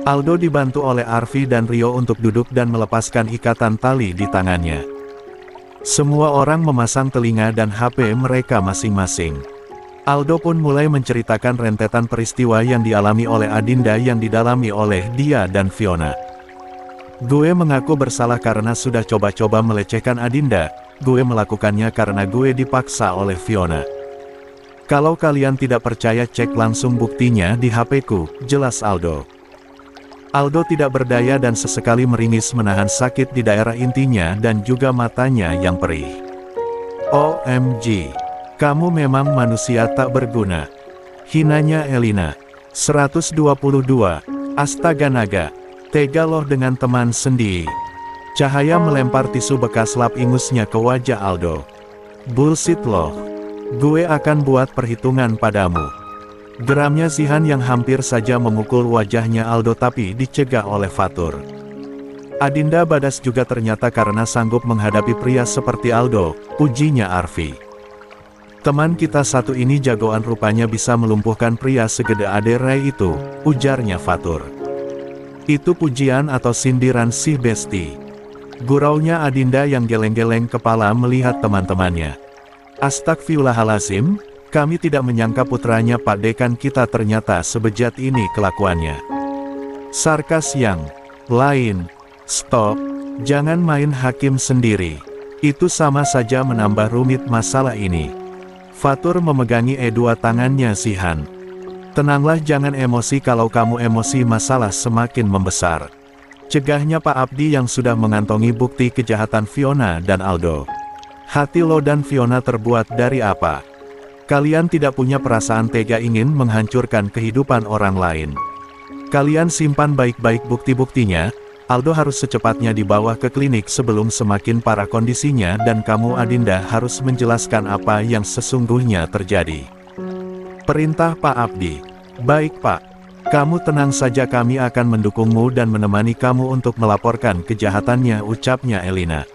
Aldo dibantu oleh Arfi dan Rio untuk duduk dan melepaskan ikatan tali di tangannya. Semua orang memasang telinga dan HP mereka masing-masing. Aldo pun mulai menceritakan rentetan peristiwa yang dialami oleh Adinda yang didalami oleh dia dan Fiona. Gue mengaku bersalah karena sudah coba-coba melecehkan Adinda, gue melakukannya karena gue dipaksa oleh Fiona. Kalau kalian tidak percaya cek langsung buktinya di HP-ku, jelas Aldo. Aldo tidak berdaya dan sesekali meringis menahan sakit di daerah intinya dan juga matanya yang perih. OMG, kamu memang manusia tak berguna. Hinanya Elina. 122, astaga naga, tega loh dengan teman sendiri. Cahaya melempar tisu bekas lap ingusnya ke wajah Aldo. Bullshit loh. Gue akan buat perhitungan padamu. Geramnya Zihan yang hampir saja memukul wajahnya Aldo tapi dicegah oleh Fatur. Adinda Badas juga ternyata karena sanggup menghadapi pria seperti Aldo, pujinya Arfi. Teman kita satu ini jagoan rupanya bisa melumpuhkan pria segede Ade Rai itu, ujarnya Fatur. Itu pujian atau sindiran sih besti? Guraunya Adinda yang geleng-geleng kepala melihat teman-temannya. Astagfirullahalazim. Kami tidak menyangka putranya Pak Dekan kita ternyata sebejat ini kelakuannya. Sarkas yang lain. Stop, jangan main hakim sendiri. Itu sama saja menambah rumit masalah ini. Fatur memegangi dua tangannya Zihan. Tenanglah, jangan emosi, kalau kamu emosi masalah semakin membesar. Cegahnya Pak Abdi yang sudah mengantongi bukti kejahatan Fiona dan Aldo. Hati lo dan Fiona terbuat dari apa? Kalian tidak punya perasaan tega ingin menghancurkan kehidupan orang lain. Kalian simpan baik-baik bukti-buktinya. Aldo harus secepatnya dibawa ke klinik sebelum semakin parah kondisinya dan kamu Adinda harus menjelaskan apa yang sesungguhnya terjadi. Perintah Pak Abdi. Baik Pak. Kamu tenang saja, kami akan mendukungmu dan menemani kamu untuk melaporkan kejahatannya, ucapnya Elina.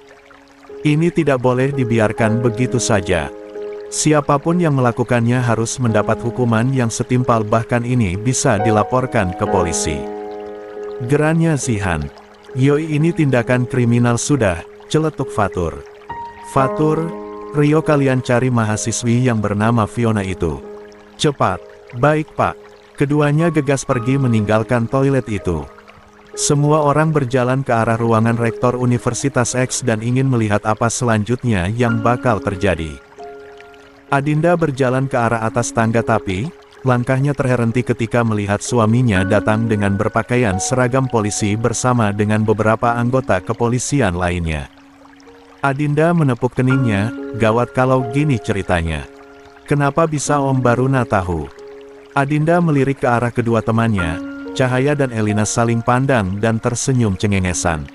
Ini tidak boleh dibiarkan begitu saja. Siapapun yang melakukannya harus mendapat hukuman yang setimpal, bahkan ini bisa dilaporkan ke polisi. Gerannya Zihan. Yoi, ini tindakan kriminal sudah, celetuk Fatur. Fatur, Rio, kalian cari mahasiswi yang bernama Fiona itu. Cepat. Baik Pak. Keduanya gegas pergi meninggalkan toilet itu. Semua orang berjalan ke arah ruangan rektor Universitas X dan ingin melihat apa selanjutnya yang bakal terjadi. Adinda berjalan ke arah atas tangga tapi, langkahnya terhenti ketika melihat suaminya datang dengan berpakaian seragam polisi bersama dengan beberapa anggota kepolisian lainnya. Adinda menepuk keningnya, gawat kalau gini ceritanya. Kenapa bisa Om Baruna tahu? Adinda melirik ke arah kedua temannya, Cahaya dan Elina saling pandang dan tersenyum cengengesan.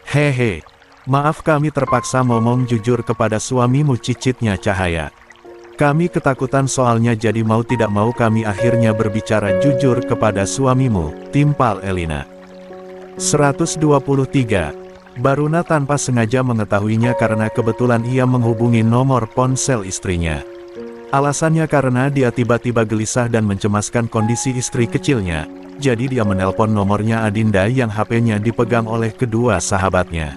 Hehe, maaf kami terpaksa ngomong jujur kepada suamimu, cicitnya Cahaya. Kami ketakutan soalnya, jadi mau tidak mau kami akhirnya berbicara jujur kepada suamimu, timpal Elina. 123. Baruna tanpa sengaja mengetahuinya karena kebetulan ia menghubungi nomor ponsel istrinya. Alasannya karena dia tiba-tiba gelisah dan mencemaskan kondisi istri kecilnya, jadi dia menelpon nomornya Adinda yang HP-nya dipegang oleh kedua sahabatnya.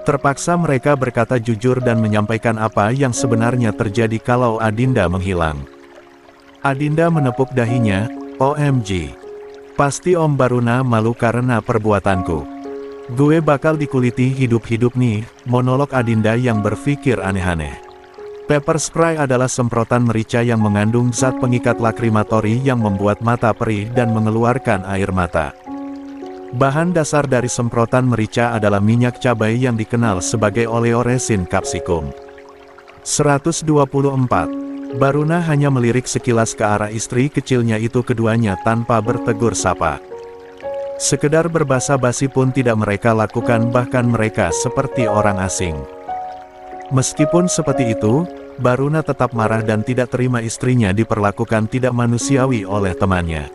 Terpaksa mereka berkata jujur dan menyampaikan apa yang sebenarnya terjadi kalau Adinda menghilang. Adinda menepuk dahinya, OMG. Pasti Om Baruna malu karena perbuatanku. Gue bakal dikuliti hidup-hidup nih, monolog Adinda yang berpikir aneh-aneh. Pepper spray adalah semprotan merica yang mengandung zat pengikat lakrimatori yang membuat mata perih dan mengeluarkan air mata. Bahan dasar dari semprotan merica adalah minyak cabai yang dikenal sebagai oleoresin capsicum. 124. Baruna hanya melirik sekilas ke arah istri kecilnya itu, keduanya tanpa bertegur sapa. Sekedar berbasa-basi pun tidak mereka lakukan, bahkan mereka seperti orang asing. Meskipun seperti itu, Baruna tetap marah dan tidak terima istrinya diperlakukan tidak manusiawi oleh temannya.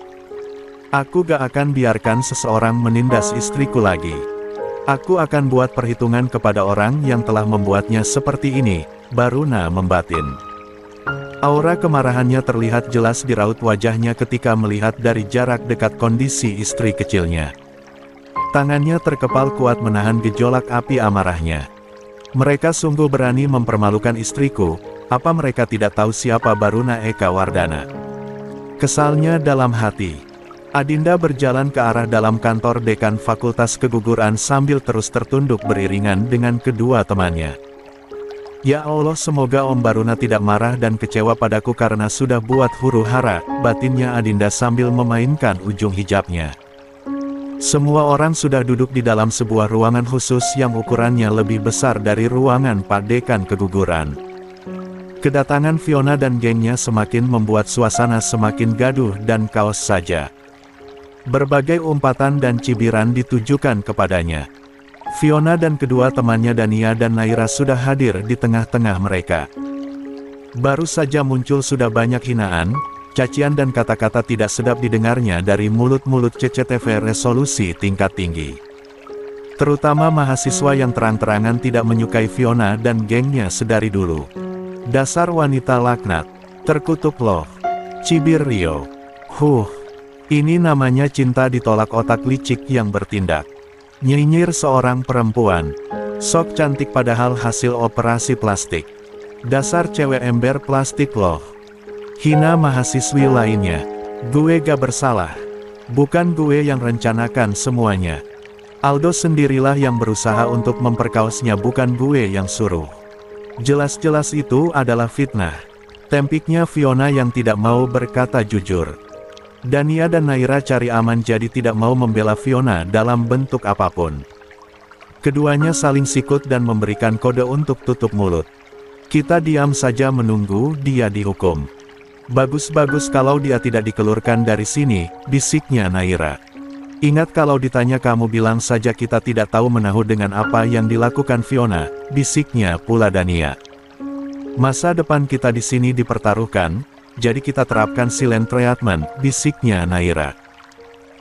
Aku gak akan biarkan seseorang menindas istriku lagi. Aku akan buat perhitungan kepada orang yang telah membuatnya seperti ini, Baruna membatin. Aura kemarahannya terlihat jelas di raut wajahnya ketika melihat dari jarak dekat kondisi istri kecilnya. Tangannya terkepal kuat menahan gejolak api amarahnya. Mereka sungguh berani mempermalukan istriku, apa mereka tidak tahu siapa Baruna Eka Wardana? Kesalnya dalam hati. Adinda berjalan ke arah dalam kantor dekan Fakultas Keguguran sambil terus tertunduk beriringan dengan kedua temannya. Ya Allah, semoga Om Baruna tidak marah dan kecewa padaku karena sudah buat huru-hara, batinnya Adinda sambil memainkan ujung hijabnya. Semua orang sudah duduk di dalam sebuah ruangan khusus yang ukurannya lebih besar dari ruangan Pak Dekan Keguguran. Kedatangan Fiona dan gengnya semakin membuat suasana semakin gaduh dan kaos saja. Berbagai umpatan dan cibiran ditujukan kepadanya. Fiona dan kedua temannya Dania dan Naira sudah hadir di tengah-tengah mereka. Baru saja muncul sudah banyak hinaan, cacian dan kata-kata tidak sedap didengarnya dari mulut-mulut CCTV resolusi tingkat tinggi. Terutama mahasiswa yang terang-terangan tidak menyukai Fiona dan gengnya sedari dulu. Dasar wanita laknat, terkutuk loh, cibir Rio. Ini namanya cinta ditolak otak licik yang bertindak. Nyinyir seorang perempuan. Sok cantik padahal hasil operasi plastik. Dasar cewek ember plastik loh. Hina mahasiswi lainnya. Gue gak bersalah. Bukan gue yang rencanakan semuanya. Aldo sendirilah yang berusaha untuk memperkaosnya, bukan gue yang suruh. Jelas-jelas itu adalah fitnah. Tempiknya Fiona yang tidak mau berkata jujur. Dania dan Naira cari aman jadi tidak mau membela Fiona dalam bentuk apapun. Keduanya saling sikut dan memberikan kode untuk tutup mulut. Kita diam saja menunggu dia dihukum. Bagus-bagus kalau dia tidak dikelurkan dari sini, bisiknya Naira. Ingat kalau ditanya kamu bilang saja kita tidak tahu menahu dengan apa yang dilakukan Fiona, bisiknya pula Dania. Masa depan kita di sini dipertaruhkan. Jadi kita terapkan silent treatment, bisiknya Naira.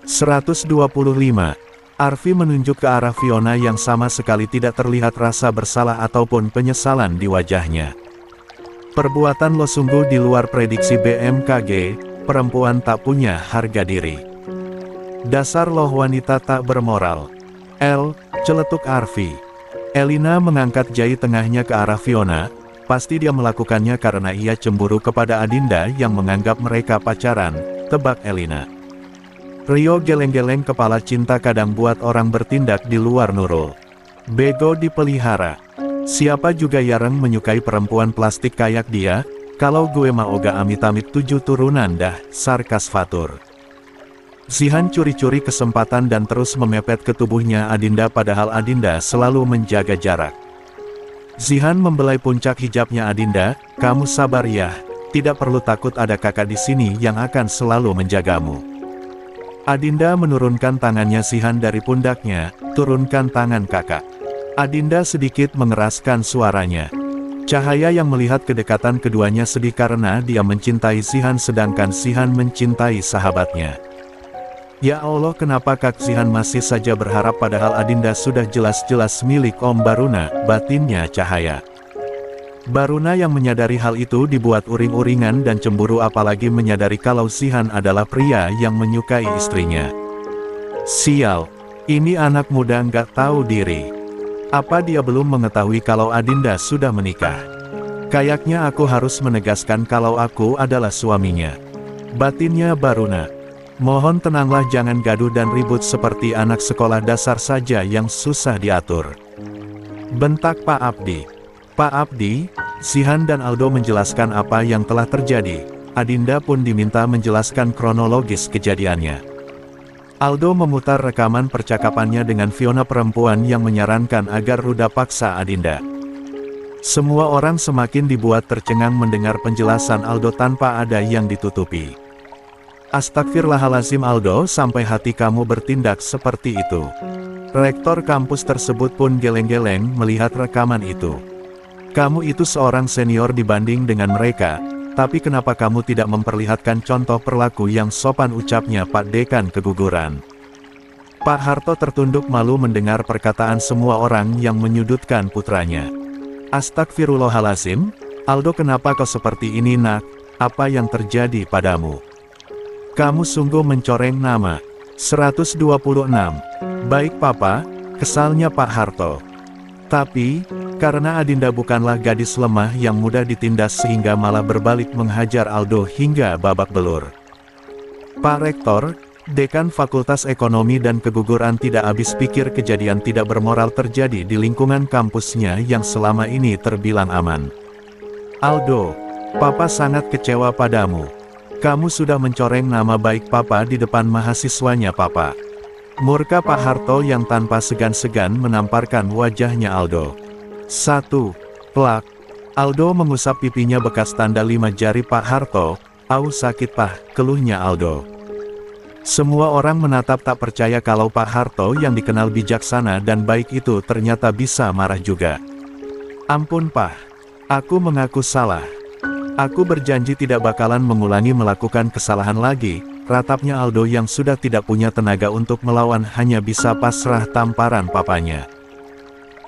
125. Arfi menunjuk ke arah Fiona yang sama sekali tidak terlihat rasa bersalah ataupun penyesalan di wajahnya. Perbuatan lo sungguh di luar prediksi BMKG, perempuan tak punya harga diri. Dasar lo wanita tak bermoral. Celetuk Arfi. Elina mengangkat jari tengahnya ke arah Fiona. Pasti dia melakukannya karena ia cemburu kepada Adinda yang menganggap mereka pacaran, tebak Elina. Rio geleng-geleng kepala, cinta kadang buat orang bertindak di luar nurul. Bego dipelihara. Siapa juga yang menyukai perempuan plastik kayak dia, kalau gue mah oga amit-amit 7 turunan dah, sarkas Fatur. Zihan curi-curi kesempatan dan terus memepet ke tubuhnya Adinda padahal Adinda selalu menjaga jarak. Zihan membelai puncak hijabnya Adinda, kamu sabar ya, tidak perlu takut, ada kakak di sini yang akan selalu menjagamu. Adinda menurunkan tangannya Zihan dari pundaknya, turunkan tangan kakak. Adinda sedikit mengeraskan suaranya. Cahaya yang melihat kedekatan keduanya sedih karena dia mencintai Zihan sedangkan Zihan mencintai sahabatnya. Ya Allah, kenapa Kak Zihan masih saja berharap padahal Adinda sudah jelas-jelas milik Om Baruna, batinnya Cahaya. Baruna yang menyadari hal itu dibuat uring-uringan dan cemburu apalagi menyadari kalau Zihan adalah pria yang menyukai istrinya. Sial, ini anak muda nggak tahu diri. Apa dia belum mengetahui kalau Adinda sudah menikah? Kayaknya aku harus menegaskan kalau aku adalah suaminya. Batinnya Baruna. Mohon tenanglah, jangan gaduh dan ribut seperti anak sekolah dasar saja yang susah diatur. Bentak Pak Abdi. Pak Abdi, Zihan dan Aldo menjelaskan apa yang telah terjadi. Adinda pun diminta menjelaskan kronologis kejadiannya. Aldo memutar rekaman percakapannya dengan Fiona, perempuan yang menyarankan agar ruda paksa Adinda. Semua orang semakin dibuat tercengang mendengar penjelasan Aldo tanpa ada yang ditutupi. Astagfirullahalazim Aldo, sampai hati kamu bertindak seperti itu. Rektor kampus tersebut pun geleng-geleng melihat rekaman itu. Kamu itu seorang senior dibanding dengan mereka, tapi kenapa kamu tidak memperlihatkan contoh perilaku yang sopan, ucapnya Pak Dekan Keguguran. Pak Harto tertunduk malu mendengar perkataan semua orang yang menyudutkan putranya. Astagfirullahalazim, Aldo, kenapa kau seperti ini nak? Apa yang terjadi padamu? Kamu sungguh mencoreng nama. 126. Baik Papa, kesalnya Pak Harto. Tapi, karena Adinda bukanlah gadis lemah yang mudah ditindas sehingga malah berbalik menghajar Aldo hingga babak belur. Pak Rektor, Dekan Fakultas Ekonomi dan Keguguran tidak habis pikir kejadian tidak bermoral terjadi di lingkungan kampusnya yang selama ini terbilang aman. Aldo, Papa sangat kecewa padamu. Kamu sudah mencoreng nama baik Papa di depan mahasiswanya Papa. Murka Pak Harto yang tanpa segan-segan menamparkan wajahnya Aldo. 1. Plak. Aldo mengusap pipinya bekas tanda 5 jari Pak Harto. Au sakit Pak, keluhnya Aldo. Semua orang menatap tak percaya kalau Pak Harto yang dikenal bijaksana dan baik itu ternyata bisa marah juga. Ampun Pak, aku mengaku salah. Aku berjanji tidak bakalan mengulangi melakukan kesalahan lagi, ratapnya Aldo yang sudah tidak punya tenaga untuk melawan hanya bisa pasrah tamparan papanya.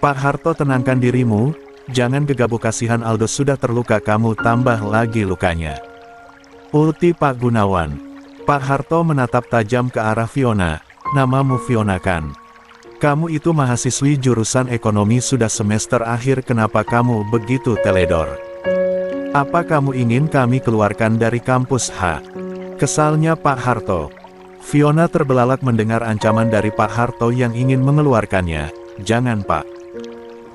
Pak Harto, tenangkan dirimu, jangan gegabah, kasihan Aldo sudah terluka, kamu tambah lagi lukanya. Ulti Pak Gunawan. Pak Harto menatap tajam ke arah Fiona. Namamu Fiona kan? Kamu itu mahasiswi jurusan ekonomi sudah semester akhir, kenapa kamu begitu teledor? Apa kamu ingin kami keluarkan dari kampus ha? Kesalnya Pak Harto. Fiona terbelalak mendengar ancaman dari Pak Harto yang ingin mengeluarkannya. Jangan Pak.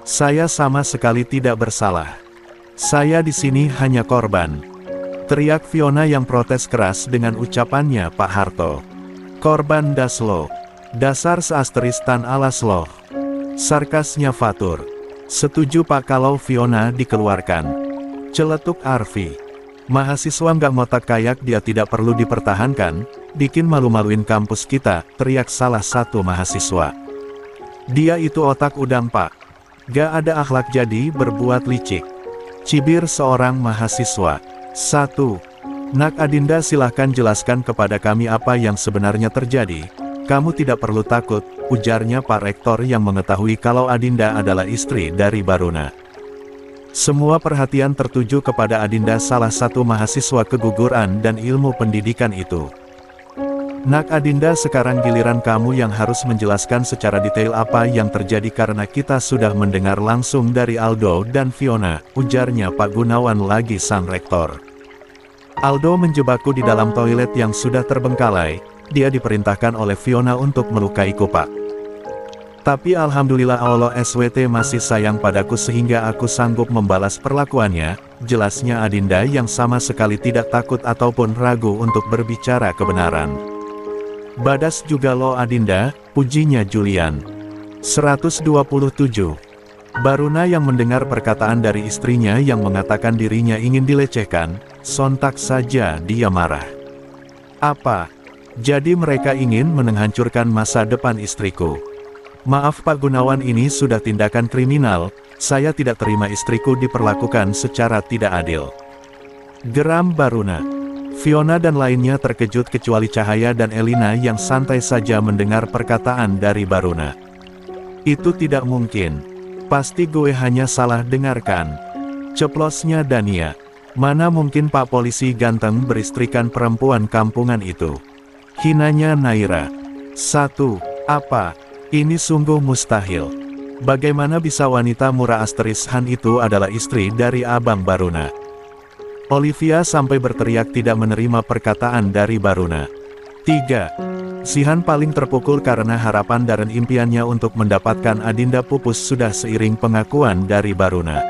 Saya sama sekali tidak bersalah. Saya di sini hanya korban. Teriak Fiona yang protes keras dengan ucapannya Pak Harto. Korban daslo. Dasar seastristan alas loh. Sarkasnya Fatur. Setuju Pak kalau Fiona dikeluarkan. Celetuk Arfi. Mahasiswa nggak ngotak kayak dia tidak perlu dipertahankan, bikin malu-maluin kampus kita, teriak salah satu mahasiswa. Dia itu otak udang Pak. Gak ada akhlak jadi berbuat licik. Cibir seorang mahasiswa. 1. Nak Adinda, silahkan jelaskan kepada kami apa yang sebenarnya terjadi. Kamu tidak perlu takut, ujarnya Pak Rektor yang mengetahui kalau Adinda adalah istri dari Baruna. Semua perhatian tertuju kepada Adinda, salah satu mahasiswa keguguran dan ilmu pendidikan itu. Nak Adinda, sekarang giliran kamu yang harus menjelaskan secara detail apa yang terjadi karena kita sudah mendengar langsung dari Aldo dan Fiona, ujarnya Pak Gunawan lagi sang rektor. Aldo menjebakku di dalam toilet yang sudah terbengkalai, dia diperintahkan oleh Fiona untuk melukaiku Pak. Tapi alhamdulillah Allah SWT masih sayang padaku sehingga aku sanggup membalas perlakuannya, jelasnya Adinda yang sama sekali tidak takut ataupun ragu untuk berbicara kebenaran. Badas juga lo Adinda, pujinya Julian. 127. Baruna yang mendengar perkataan dari istrinya yang mengatakan dirinya ingin dilecehkan, sontak saja dia marah. Apa? Jadi mereka ingin menghancurkan masa depan istriku? Maaf Pak Gunawan, ini sudah tindakan kriminal, saya tidak terima istriku diperlakukan secara tidak adil. Geram Baruna. Fiona dan lainnya terkejut kecuali Cahaya dan Elina yang santai saja mendengar perkataan dari Baruna. Itu tidak mungkin. Pasti gue hanya salah dengarkan. Ceplosnya Dania. Mana mungkin Pak polisi ganteng beristrikan perempuan kampungan itu. Hinanya Naira. 1. Apa? Ini sungguh mustahil. Bagaimana bisa wanita murah asteris Han itu adalah istri dari Abang Baruna? Olivia sampai berteriak tidak menerima perkataan dari Baruna. 3. Si Han paling terpukul karena harapan dan impiannya untuk mendapatkan Adinda pupus sudah seiring pengakuan dari Baruna.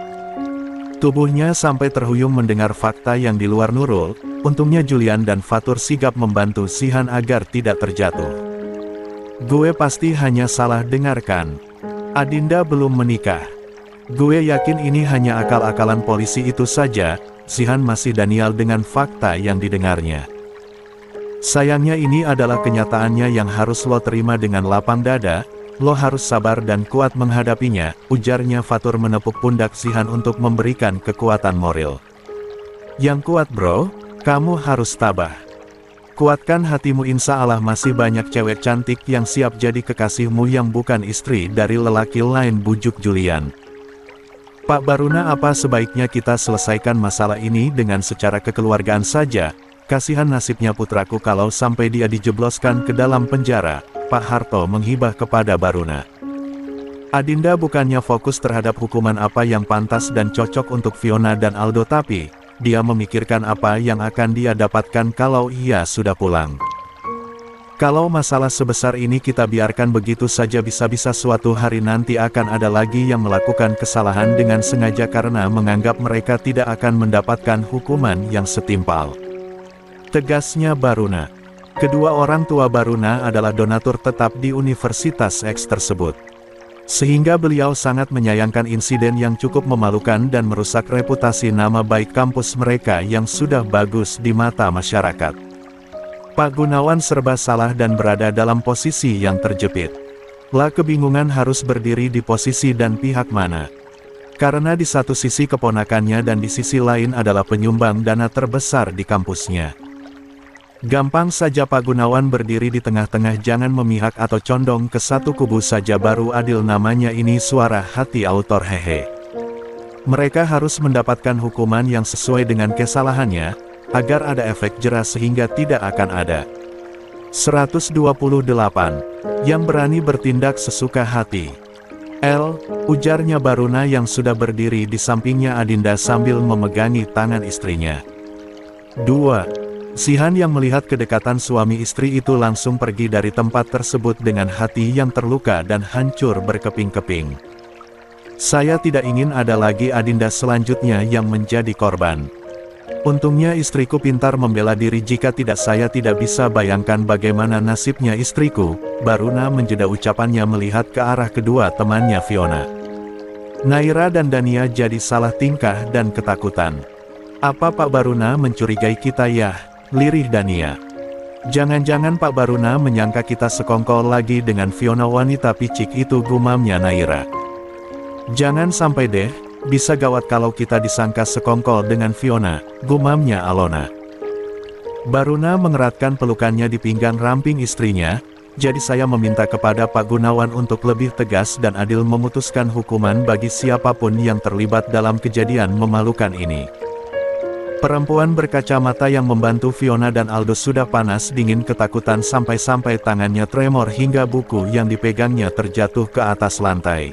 Tubuhnya sampai terhuyung mendengar fakta yang di luar Nurul, untungnya Julian dan Fatur sigap membantu si Han agar tidak terjatuh. Gue pasti hanya salah dengarkan. Adinda belum menikah. Gue yakin ini hanya akal-akalan polisi itu saja, si Han masih Daniel dengan fakta yang didengarnya. Sayangnya ini adalah kenyataannya yang harus lo terima dengan lapang dada, lo harus sabar dan kuat menghadapinya, ujarnya Fatur menepuk pundak si Han untuk memberikan kekuatan moral. Yang kuat bro, kamu harus tabah. Kuatkan hatimu, insya Allah masih banyak cewek cantik yang siap jadi kekasihmu yang bukan istri dari lelaki lain, bujuk Julian. Pak Baruna, apa sebaiknya kita selesaikan masalah ini dengan secara kekeluargaan saja? Kasihan nasibnya putraku kalau sampai dia dijebloskan ke dalam penjara, Pak Harto menghibah kepada Baruna. Adinda bukannya fokus terhadap hukuman apa yang pantas dan cocok untuk Fiona dan Aldo, tapi dia memikirkan apa yang akan dia dapatkan kalau ia sudah pulang. Kalau masalah sebesar ini kita biarkan begitu saja, bisa-bisa suatu hari nanti akan ada lagi yang melakukan kesalahan dengan sengaja karena menganggap mereka tidak akan mendapatkan hukuman yang setimpal. Tegasnya Baruna. Kedua orang tua Baruna adalah donatur tetap di Universitas X tersebut. Sehingga beliau sangat menyayangkan insiden yang cukup memalukan dan merusak reputasi nama baik kampus mereka yang sudah bagus di mata masyarakat. Pak Gunawan serba salah dan berada dalam posisi yang terjepit. Lah kebingungan harus berdiri di posisi dan pihak mana. Karena di satu sisi keponakannya dan di sisi lain adalah penyumbang dana terbesar di kampusnya. Gampang saja Pak Gunawan berdiri di tengah-tengah, jangan memihak atau condong ke satu kubu saja baru adil namanya. Ini suara hati autor hehe. Mereka harus mendapatkan hukuman yang sesuai dengan kesalahannya, agar ada efek jera sehingga tidak akan ada 128 yang berani bertindak sesuka hati. Ujarnya Baruna yang sudah berdiri di sampingnya Adinda sambil memegangi tangan istrinya. 2. Sihan yang melihat kedekatan suami istri itu langsung pergi dari tempat tersebut dengan hati yang terluka dan hancur berkeping-keping. Saya tidak ingin ada lagi Adinda selanjutnya yang menjadi korban. Untungnya istriku pintar membela diri, jika tidak saya tidak bisa bayangkan bagaimana nasibnya istriku. Baruna menjeda ucapannya melihat ke arah kedua temannya Fiona. Naira dan Dania jadi salah tingkah dan ketakutan. Apa Pak Baruna mencurigai kita ya? Lirih Dania. Jangan-jangan Pak Baruna menyangka kita sekongkol lagi dengan Fiona, wanita picik itu, gumamnya Naira. Jangan sampai deh. Bisa gawat kalau kita disangka sekongkol dengan Fiona, gumamnya Alona. Baruna mengeratkan pelukannya di pinggang ramping istrinya. Jadi saya meminta kepada Pak Gunawan untuk lebih tegas dan adil memutuskan hukuman bagi siapapun yang terlibat dalam kejadian memalukan ini. Perempuan berkacamata yang membantu Fiona dan Aldo sudah panas dingin ketakutan sampai-sampai tangannya tremor hingga buku yang dipegangnya terjatuh ke atas lantai.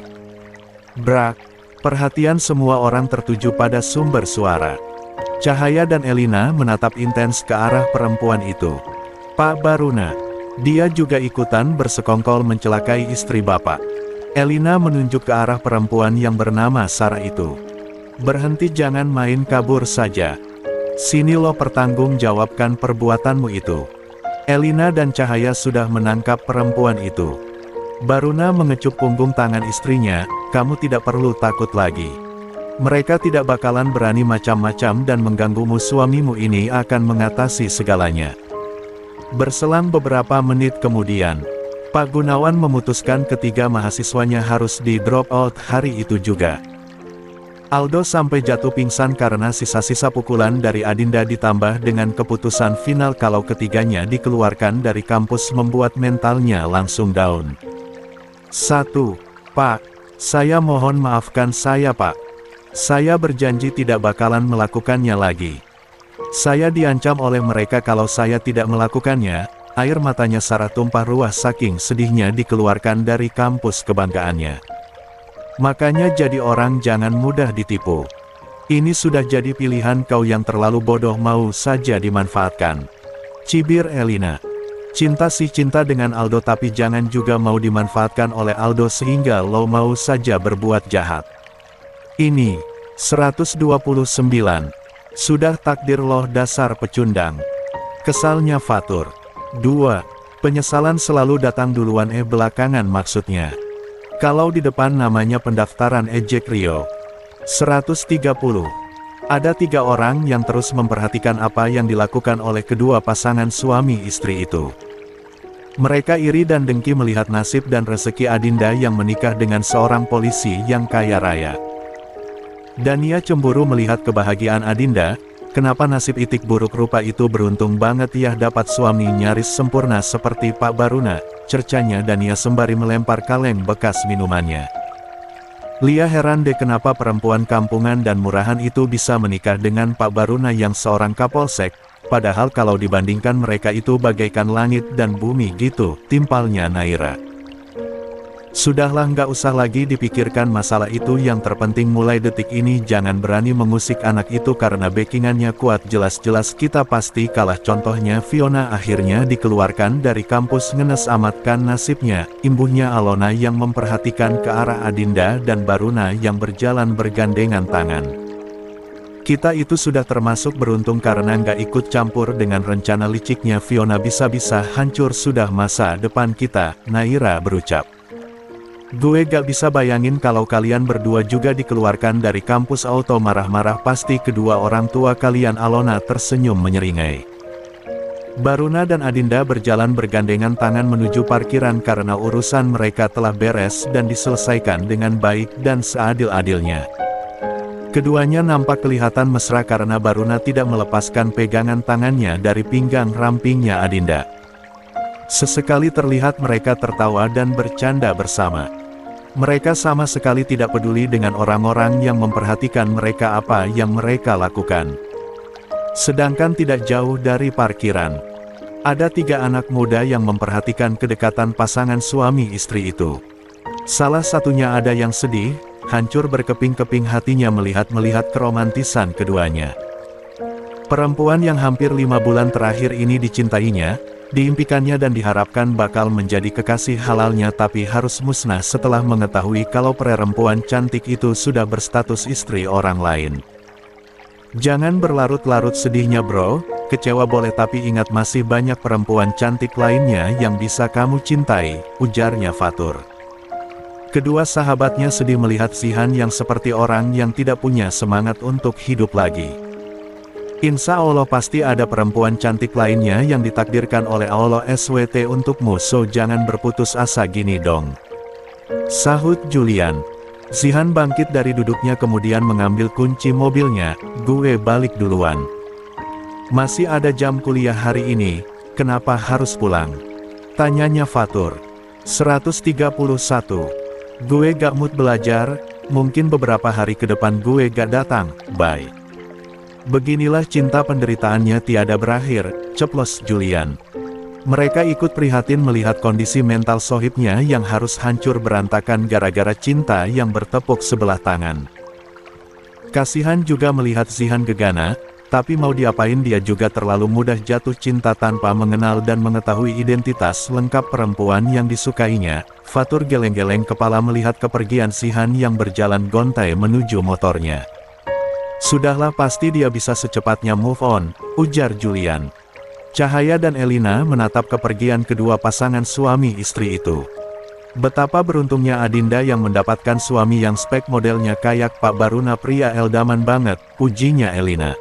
Brak. Perhatian semua orang tertuju pada sumber suara. Cahaya dan Elina menatap intens ke arah perempuan itu. Pak Baruna. Dia juga ikutan bersekongkol mencelakai istri Bapak. Elina menunjuk ke arah perempuan yang bernama Sarah itu. Berhenti, jangan main kabur saja. Sini lo pertanggungjawabkan perbuatanmu itu. Elina dan Cahaya sudah menangkap perempuan itu. Baruna mengecup punggung tangan istrinya, kamu tidak perlu takut lagi. Mereka tidak bakalan berani macam-macam dan mengganggumu, suamimu ini akan mengatasi segalanya. Berselang beberapa menit kemudian, Pak Gunawan memutuskan ketiga mahasiswanya harus di drop out hari itu juga. Aldo sampai jatuh pingsan karena sisa-sisa pukulan dari Adinda ditambah dengan keputusan final kalau ketiganya dikeluarkan dari kampus membuat mentalnya langsung down. 1. Pak, saya mohon maafkan saya Pak. Saya berjanji tidak bakalan melakukannya lagi. Saya diancam oleh mereka kalau saya tidak melakukannya. Air matanya Sarah tumpah ruah saking sedihnya dikeluarkan dari kampus kebanggaannya. Makanya jadi orang jangan mudah ditipu. Ini sudah jadi pilihan kau yang terlalu bodoh, mau saja dimanfaatkan. Cibir Elina. Cinta sih cinta dengan Aldo, tapi jangan juga mau dimanfaatkan oleh Aldo sehingga lo mau saja berbuat jahat. Ini 129. Sudah takdir loh dasar pecundang. Kesalnya Fatur. 2. Penyesalan selalu datang duluan belakangan maksudnya. Kalau di depan namanya pendaftaran ejek Rio. 130. Ada 3 orang yang terus memperhatikan apa yang dilakukan oleh kedua pasangan suami istri itu. Mereka iri dan dengki melihat nasib dan rezeki Adinda yang menikah dengan seorang polisi yang kaya raya. Dania cemburu melihat kebahagiaan Adinda. Kenapa nasib itik buruk rupa itu beruntung banget ya dapat suami nyaris sempurna seperti Pak Baruna, cercanya Dania sembari melempar kaleng bekas minumannya. Lia heran deh kenapa perempuan kampungan dan murahan itu bisa menikah dengan Pak Baruna yang seorang kapolsek, padahal kalau dibandingkan mereka itu bagaikan langit dan bumi gitu, timpalnya Naira. Sudahlah, nggak usah lagi dipikirkan masalah itu, yang terpenting mulai detik ini jangan berani mengusik anak itu karena backingannya kuat, jelas-jelas kita pasti kalah. Contohnya Fiona akhirnya dikeluarkan dari kampus, ngenes amat kan nasibnya, imbuhnya Alona yang memperhatikan ke arah Adinda dan Baruna yang berjalan bergandengan tangan. Kita itu sudah termasuk beruntung karena nggak ikut campur dengan rencana liciknya Fiona, bisa-bisa hancur sudah masa depan kita, Naira berucap. Gue gak bisa bayangin kalau kalian berdua juga dikeluarkan dari kampus. Auto marah-marah, pasti kedua orang tua kalian. Alona tersenyum menyeringai. Baruna dan Adinda berjalan bergandengan tangan menuju parkiran karena urusan mereka telah beres dan diselesaikan dengan baik dan seadil-adilnya. Keduanya nampak kelihatan mesra karena Baruna tidak melepaskan pegangan tangannya dari pinggang rampingnya Adinda. Sesekali terlihat mereka tertawa dan bercanda bersama. Mereka sama sekali tidak peduli dengan orang-orang yang memperhatikan mereka apa yang mereka lakukan. Sedangkan tidak jauh dari parkiran, ada 3 anak muda yang memperhatikan kedekatan pasangan suami istri itu. Salah satunya ada yang sedih, hancur berkeping-keping hatinya melihat keromantisan keduanya. Perempuan yang hampir 5 bulan terakhir ini dicintainya, diimpikannya dan diharapkan bakal menjadi kekasih halalnya, tapi harus musnah setelah mengetahui kalau perempuan cantik itu sudah berstatus istri orang lain. Jangan berlarut-larut sedihnya bro, kecewa boleh tapi ingat masih banyak perempuan cantik lainnya yang bisa kamu cintai, ujarnya Fatur. Kedua sahabatnya sedih melihat Zihan yang seperti orang yang tidak punya semangat untuk hidup lagi. Insya Allah pasti ada perempuan cantik lainnya yang ditakdirkan oleh Allah SWT untukmu, so jangan berputus asa gini dong, sahut Julian. Zihan bangkit dari duduknya kemudian mengambil kunci mobilnya. Gue balik duluan. Masih ada jam kuliah hari ini, kenapa harus pulang? Tanyanya Fatur. 131. Gue gak mood belajar, mungkin beberapa hari ke depan gue gak datang, bye. Beginilah cinta penderitaannya tiada berakhir, ceplos Julian. Mereka ikut prihatin melihat kondisi mental sohibnya yang harus hancur berantakan gara-gara cinta yang bertepuk sebelah tangan. Kasihan juga melihat Zihan gegana, tapi mau diapain, dia juga terlalu mudah jatuh cinta tanpa mengenal dan mengetahui identitas lengkap perempuan yang disukainya. Fatur geleng-geleng kepala melihat kepergian Zihan yang berjalan gontai menuju motornya. Sudahlah, pasti dia bisa secepatnya move on, ujar Julian. Cahaya dan Elina menatap kepergian kedua pasangan suami istri itu. Betapa beruntungnya Adinda yang mendapatkan suami yang spek modelnya kayak Pak Baruna, pria eldaman banget, pujinya Elina.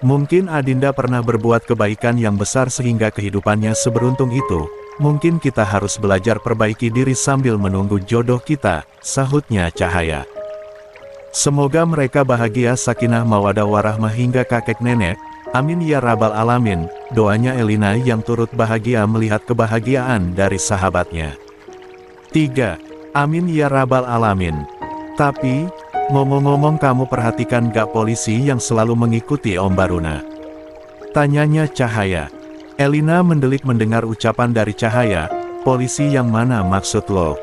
Mungkin Adinda pernah berbuat kebaikan yang besar sehingga kehidupannya seberuntung itu. Mungkin kita harus belajar perbaiki diri sambil menunggu jodoh kita, sahutnya Cahaya. Semoga mereka bahagia, sakinah mawadah warahmah hingga kakek nenek, amin ya rabbal alamin, doanya Elina yang turut bahagia melihat kebahagiaan dari sahabatnya. 3. Amin ya rabbal alamin. Tapi, ngomong-ngomong, kamu perhatikan gak polisi yang selalu mengikuti Om Baruna? Tanyanya Cahaya. Elina mendelik mendengar ucapan dari Cahaya. Polisi yang mana maksud lo?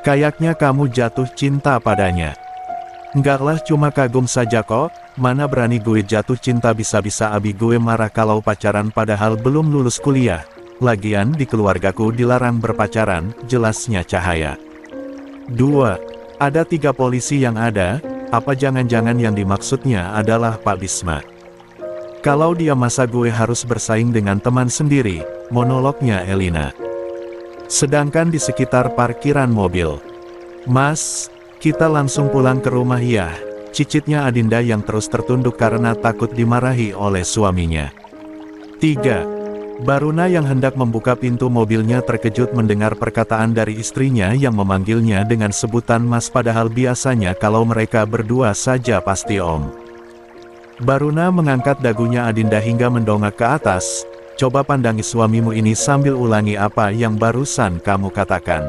Kayaknya kamu jatuh cinta padanya. Enggaklah, cuma kagum saja kok, mana berani gue jatuh cinta, bisa-bisa abi gue marah kalau pacaran padahal belum lulus kuliah. Lagian di keluargaku dilarang berpacaran, jelasnya Cahaya. 2. Ada 3 polisi yang ada, apa jangan-jangan yang dimaksudnya adalah Pak Bisma? Kalau dia masa gue harus bersaing dengan teman sendiri, monolognya Elina. Sedangkan di sekitar parkiran mobil. Mas, kita langsung pulang ke rumah ya, cicitnya Adinda yang terus tertunduk karena takut dimarahi oleh suaminya. 3. Baruna yang hendak membuka pintu mobilnya terkejut mendengar perkataan dari istrinya yang memanggilnya dengan sebutan Mas, padahal biasanya kalau mereka berdua saja pasti Om. Baruna mengangkat dagunya Adinda hingga mendongak ke atas. Coba pandangi suamimu ini sambil ulangi apa yang barusan kamu katakan.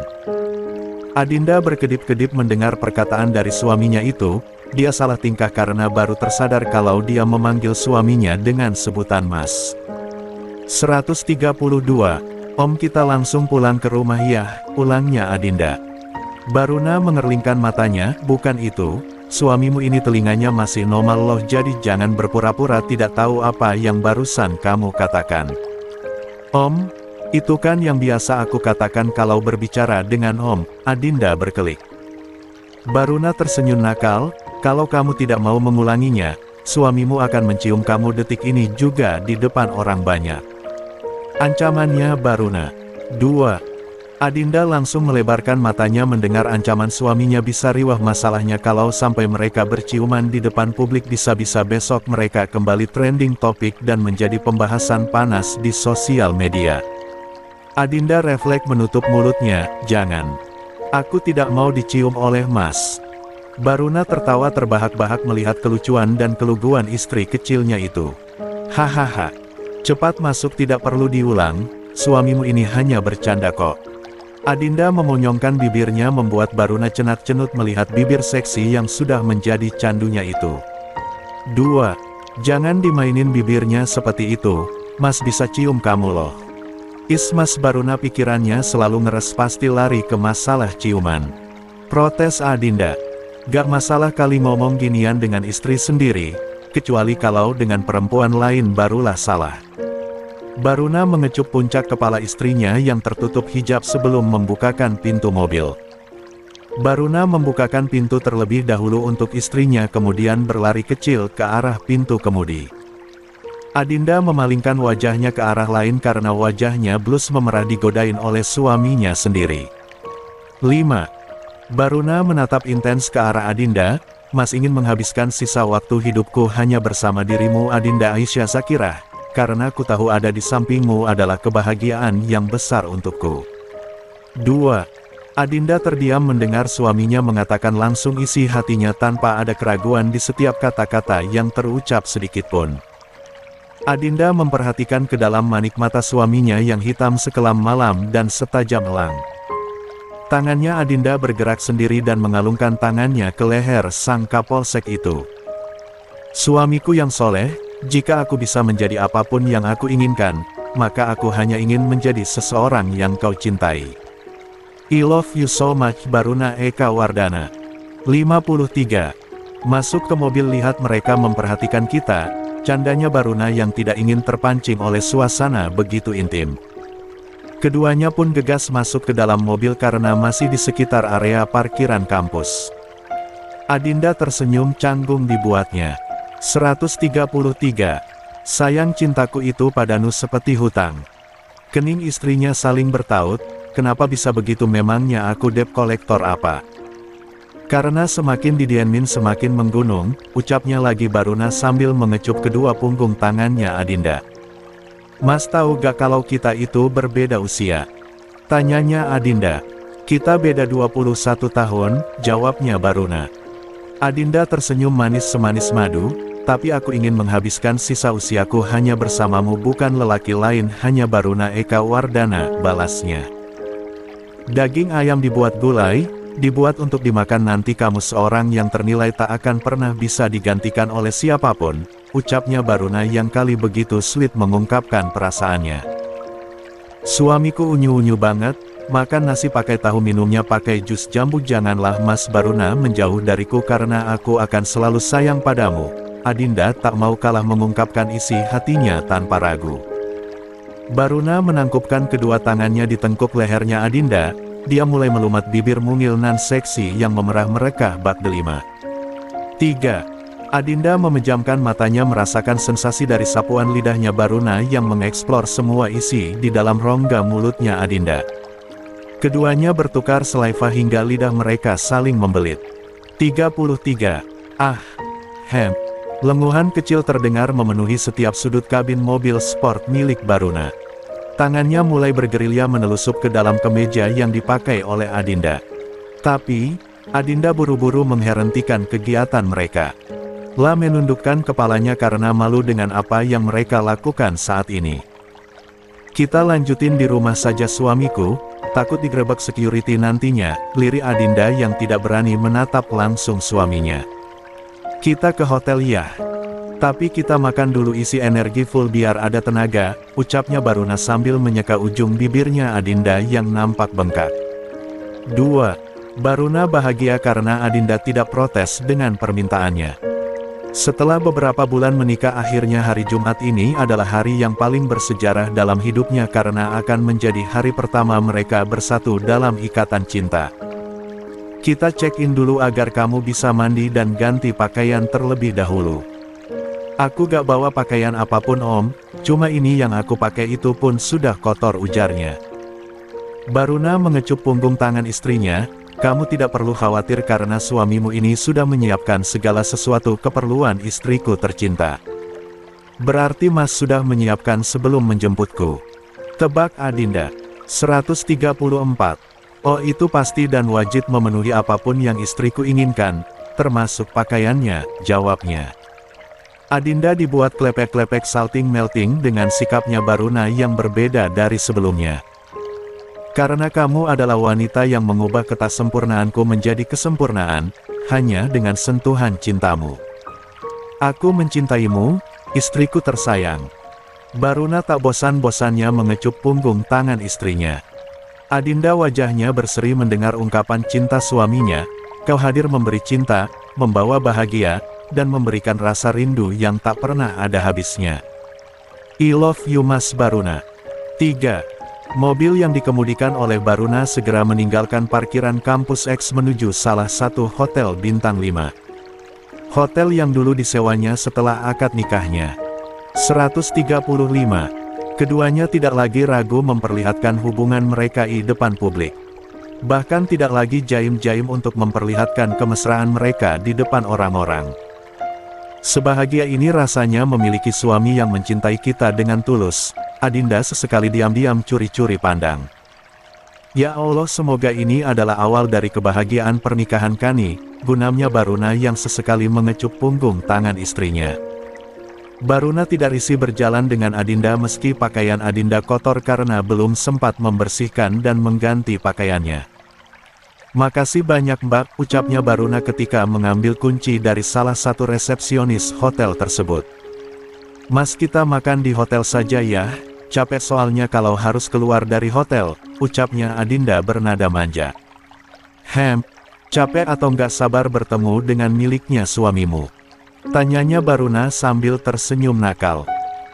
Adinda berkedip-kedip mendengar perkataan dari suaminya itu. Dia salah tingkah karena baru tersadar kalau dia memanggil suaminya dengan sebutan Mas. 132. Om, kita langsung pulang ke rumah ya, ulangnya Adinda. Baruna mengerlingkan matanya. Bukan itu, suamimu ini telinganya masih normal loh, jadi jangan berpura-pura tidak tahu apa yang barusan kamu katakan. Om, itu kan yang biasa aku katakan kalau berbicara dengan Om, Adinda berkelik. Baruna tersenyum nakal. Kalau kamu tidak mau mengulanginya, suamimu akan mencium kamu detik ini juga di depan orang banyak. Ancamannya Baruna. 2. Adinda langsung melebarkan matanya mendengar ancaman suaminya. Bisa riwah masalahnya kalau sampai mereka berciuman di depan publik. Bisa-bisa besok mereka kembali trending topik dan menjadi pembahasan panas di sosial media. Adinda refleks menutup mulutnya. Jangan. Aku tidak mau dicium oleh Mas. Baruna tertawa terbahak-bahak melihat kelucuan dan keluguan istri kecilnya itu. Hahaha. Cepat masuk, tidak perlu diulang, suamimu ini hanya bercanda kok. Adinda memonyongkan bibirnya membuat Baruna cenat-cenut melihat bibir seksi yang sudah menjadi candunya itu. 2. Jangan dimainin bibirnya seperti itu, Mas bisa cium kamu loh. Mas, Baruna pikirannya selalu ngeres, pasti lari ke masalah ciuman. Protes Adinda. Gak masalah kali ngomong ginian dengan istri sendiri, kecuali kalau dengan perempuan lain barulah salah. Baruna mengecup puncak kepala istrinya yang tertutup hijab sebelum membukakan pintu mobil. Baruna membukakan pintu terlebih dahulu untuk istrinya, kemudian berlari kecil ke arah pintu kemudi. Adinda memalingkan wajahnya ke arah lain karena wajahnya blus memerah digodain oleh suaminya sendiri. 5. Baruna menatap intens ke arah Adinda. Mas ingin menghabiskan sisa waktu hidupku hanya bersama dirimu Adinda Aisyah Zakirah, karena ku tahu ada di sampingmu adalah kebahagiaan yang besar untukku. 2. Adinda terdiam mendengar suaminya mengatakan langsung isi hatinya tanpa ada keraguan di setiap kata-kata yang terucap sedikitpun. Adinda memperhatikan ke dalam manik mata suaminya yang hitam sekelam malam dan setajam elang. Tangannya Adinda bergerak sendiri dan mengalungkan tangannya ke leher sang kapolsek itu. Suamiku yang soleh, jika aku bisa menjadi apapun yang aku inginkan, maka aku hanya ingin menjadi seseorang yang kau cintai. I love you so much, Baruna Eka Wardana. 53. Masuk ke mobil, lihat mereka memperhatikan kita, candanya Baruna yang tidak ingin terpancing oleh suasana begitu intim. Keduanya pun gegas masuk ke dalam mobil karena masih di sekitar area parkiran kampus. Adinda tersenyum canggung dibuatnya. 133. Sayang, cintaku itu padamu seperti hutang. Kening istrinya saling bertaut, kenapa bisa begitu, memangnya aku debt kolektor apa? Karena semakin didiamin semakin menggunung, ucapnya lagi Baruna sambil mengecup kedua punggung tangannya Adinda. Mas tahu gak kalau kita itu berbeda usia? Tanyanya Adinda. Kita beda 21 tahun, jawabnya Baruna. Adinda tersenyum manis semanis madu, tapi aku ingin menghabiskan sisa usiaku hanya bersamamu, bukan lelaki lain, hanya Baruna Eka Wardana, balasnya. Daging ayam dibuat gulai, dibuat untuk dimakan nanti, kamu seorang yang ternilai tak akan pernah bisa digantikan oleh siapapun, ucapnya Baruna yang kali begitu sulit mengungkapkan perasaannya. Suamiku unyu-unyu banget, makan nasi pakai tahu, minumnya pakai jus jambu. Janganlah Mas, Baruna menjauh dariku karena aku akan selalu sayang padamu. Adinda tak mau kalah mengungkapkan isi hatinya tanpa ragu. Baruna menangkupkan kedua tangannya di tengkuk lehernya Adinda. Dia mulai melumat bibir mungil nan seksi yang memerah merekah bak delima. 3. Adinda memejamkan matanya merasakan sensasi dari sapuan lidahnya Baruna yang mengeksplor semua isi di dalam rongga mulutnya Adinda. Keduanya bertukar selaiva hingga lidah mereka saling membelit. 33. Ah, hem. Lenguhan kecil terdengar memenuhi setiap sudut kabin mobil sport milik Baruna. Tangannya mulai bergerilya menelusup ke dalam kemeja yang dipakai oleh Adinda. Tapi, Adinda buru-buru menghentikan kegiatan mereka. La menundukkan kepalanya karena malu dengan apa yang mereka lakukan saat ini. Kita lanjutin di rumah saja suamiku, Takut digerebek security nantinya, lirik Adinda yang tidak berani menatap langsung suaminya. Kita ke hotel ya. Tapi kita makan dulu isi energi full biar ada tenaga, ucapnya Baruna sambil menyeka ujung bibirnya Adinda yang nampak bengkak. 2. Baruna bahagia karena Adinda tidak protes dengan permintaannya. Setelah beberapa bulan menikah, akhirnya hari Jumat ini adalah hari yang paling bersejarah dalam hidupnya karena akan menjadi hari pertama mereka bersatu dalam ikatan cinta. Kita check-in dulu agar kamu bisa mandi dan ganti pakaian terlebih dahulu. Aku gak bawa pakaian apapun om, cuma ini yang aku pakai itu pun sudah kotor, ujarnya. Baruna mengecup punggung tangan istrinya, kamu tidak perlu khawatir karena suamimu ini sudah menyiapkan segala sesuatu keperluan istriku tercinta. Berarti Mas sudah menyiapkan sebelum menjemputku. Tebak Adinda. 134. Oh itu pasti dan wajib memenuhi apapun yang istriku inginkan, termasuk pakaiannya, jawabnya. Adinda dibuat klepek-klepek salting melting dengan sikapnya Baruna yang berbeda dari sebelumnya. Karena kamu adalah wanita yang mengubah ketaksempurnaanku menjadi kesempurnaan, hanya dengan sentuhan cintamu. Aku mencintaimu, istriku tersayang. Baruna tak bosan-bosannya mengecup punggung tangan istrinya. Adinda wajahnya berseri mendengar ungkapan cinta suaminya, kau hadir memberi cinta, membawa bahagia, dan memberikan rasa rindu yang tak pernah ada habisnya. I love you Mas Baruna. 3. Mobil yang dikemudikan oleh Baruna segera meninggalkan parkiran kampus X menuju salah satu hotel bintang 5. Hotel yang dulu disewanya setelah akad nikahnya. 135. Keduanya tidak lagi ragu memperlihatkan hubungan mereka di depan publik. Bahkan tidak lagi jaim-jaim untuk memperlihatkan kemesraan mereka di depan orang-orang. Sebahagia ini rasanya memiliki suami yang mencintai kita dengan tulus, Adinda sesekali diam-diam curi-curi pandang. Ya Allah, semoga ini adalah awal dari kebahagiaan pernikahan kami, gunamnya Baruna yang sesekali mengecup punggung tangan istrinya. Baruna tidak risih berjalan dengan Adinda meski pakaian Adinda kotor karena belum sempat membersihkan dan mengganti pakaiannya. Makasih banyak Mbak, ucapnya Baruna ketika mengambil kunci dari salah satu resepsionis hotel tersebut. Mas kita makan di hotel saja ya, capek soalnya kalau harus keluar dari hotel, ucapnya Adinda bernada manja. Capek atau nggak sabar bertemu dengan miliknya suamimu? Tanyanya Baruna sambil tersenyum nakal.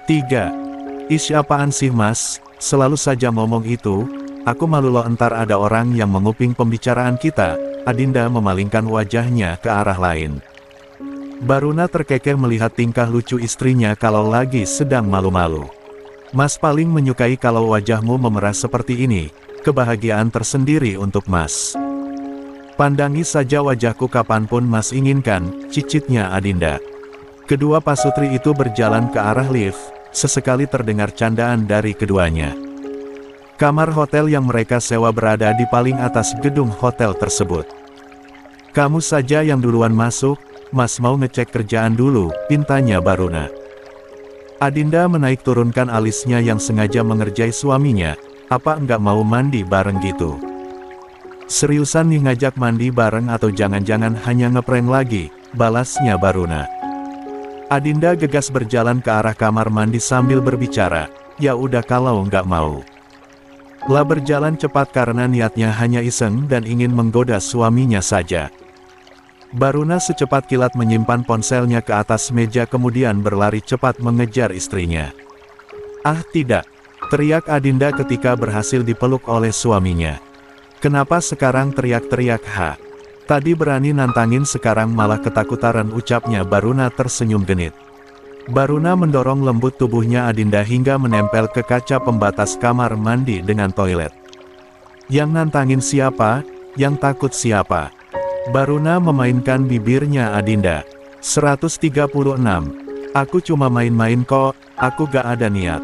3. Ish apaan sih mas, selalu saja ngomong itu. Aku malu loh entar ada orang yang menguping pembicaraan kita. Adinda memalingkan wajahnya ke arah lain. Baruna terkekeh melihat tingkah lucu istrinya kalau lagi sedang malu-malu. Mas paling menyukai kalau wajahmu memerah seperti ini, kebahagiaan tersendiri untuk mas. Pandangi saja wajahku kapanpun mas inginkan, cicitnya Adinda. Kedua pasutri itu berjalan ke arah lift, sesekali terdengar candaan dari keduanya. Kamar hotel yang mereka sewa berada di paling atas gedung hotel tersebut. Kamu saja yang duluan masuk, mas mau ngecek kerjaan dulu, pintanya Baruna. Adinda menaik turunkan alisnya yang sengaja mengerjai suaminya, apa enggak mau mandi bareng gitu? Seriusan nih ngajak mandi bareng atau jangan-jangan hanya ngeprank lagi, balasnya Baruna. Adinda gegas berjalan ke arah kamar mandi sambil berbicara, ya udah kalau nggak mau. Lah berjalan cepat karena niatnya hanya iseng dan ingin menggoda suaminya saja. Baruna secepat kilat menyimpan ponselnya ke atas meja kemudian berlari cepat mengejar istrinya. Ah tidak, teriak Adinda ketika berhasil dipeluk oleh suaminya. Kenapa sekarang teriak-teriak ha? Tadi berani nantangin sekarang malah ketakutan, ucapnya Baruna tersenyum genit. Baruna mendorong lembut tubuhnya Adinda hingga menempel ke kaca pembatas kamar mandi dengan toilet. Yang nantangin siapa? Yang takut siapa? Baruna memainkan bibirnya Adinda. 136. Aku cuma main-main kok, aku gak ada niat.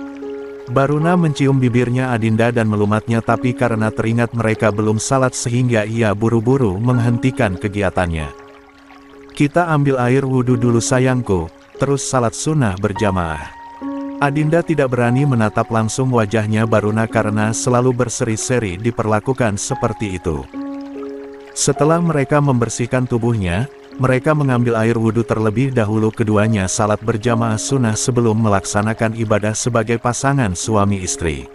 Baruna mencium bibirnya Adinda dan melumatnya tapi karena teringat mereka belum salat sehingga ia buru-buru menghentikan kegiatannya. Kita ambil air wudhu dulu sayangku, terus salat sunnah berjamaah. Adinda tidak berani menatap langsung wajahnya Baruna karena selalu berseri-seri diperlakukan seperti itu. Setelah mereka membersihkan tubuhnya, mereka mengambil air wudhu terlebih dahulu. Keduanya salat berjamaah sunnah sebelum melaksanakan ibadah sebagai pasangan suami istri.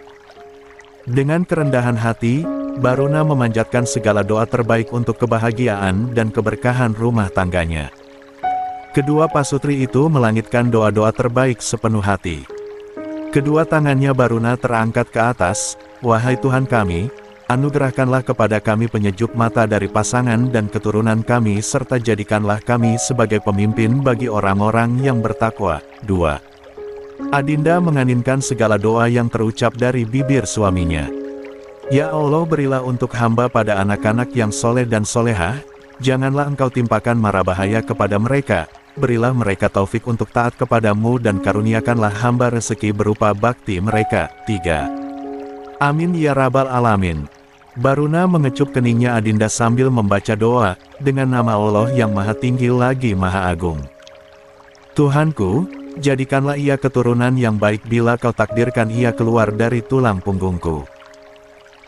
Dengan kerendahan hati, Baruna memanjatkan segala doa terbaik untuk kebahagiaan dan keberkahan rumah tangganya. Kedua pasutri itu melangitkan doa-doa terbaik sepenuh hati. Kedua tangannya Baruna terangkat ke atas, "Wahai Tuhan kami, anugerahkanlah kepada kami penyejuk mata dari pasangan dan keturunan kami serta jadikanlah kami sebagai pemimpin bagi orang-orang yang bertakwa." 2. Adinda menganinkan segala doa yang terucap dari bibir suaminya. "Ya Allah, berilah untuk hamba pada anak-anak yang soleh dan solehah, janganlah engkau timpakan mara bahaya kepada mereka. Berilah mereka taufik untuk taat kepadamu dan karuniakanlah hamba rezeki berupa bakti mereka." 3. Amin ya Rabbal Alamin. Baruna mengecup keningnya Adinda sambil membaca doa, dengan nama Allah yang maha tinggi lagi maha agung. "Tuhanku, jadikanlah ia keturunan yang baik bila kau takdirkan ia keluar dari tulang punggungku."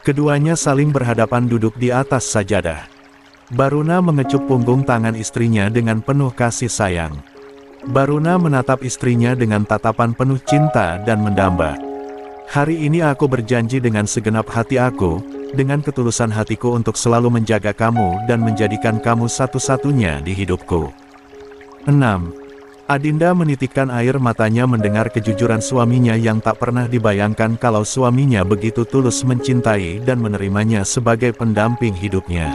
Keduanya saling berhadapan duduk di atas sajadah. Baruna mengecup punggung tangan istrinya dengan penuh kasih sayang. Baruna menatap istrinya dengan tatapan penuh cinta dan mendamba. "Hari ini aku berjanji dengan segenap hati aku, dengan ketulusan hatiku untuk selalu menjaga kamu dan menjadikan kamu satu-satunya di hidupku." 6. Adinda menitikkan air matanya mendengar kejujuran suaminya yang tak pernah dibayangkan kalau suaminya begitu tulus mencintai dan menerimanya sebagai pendamping hidupnya.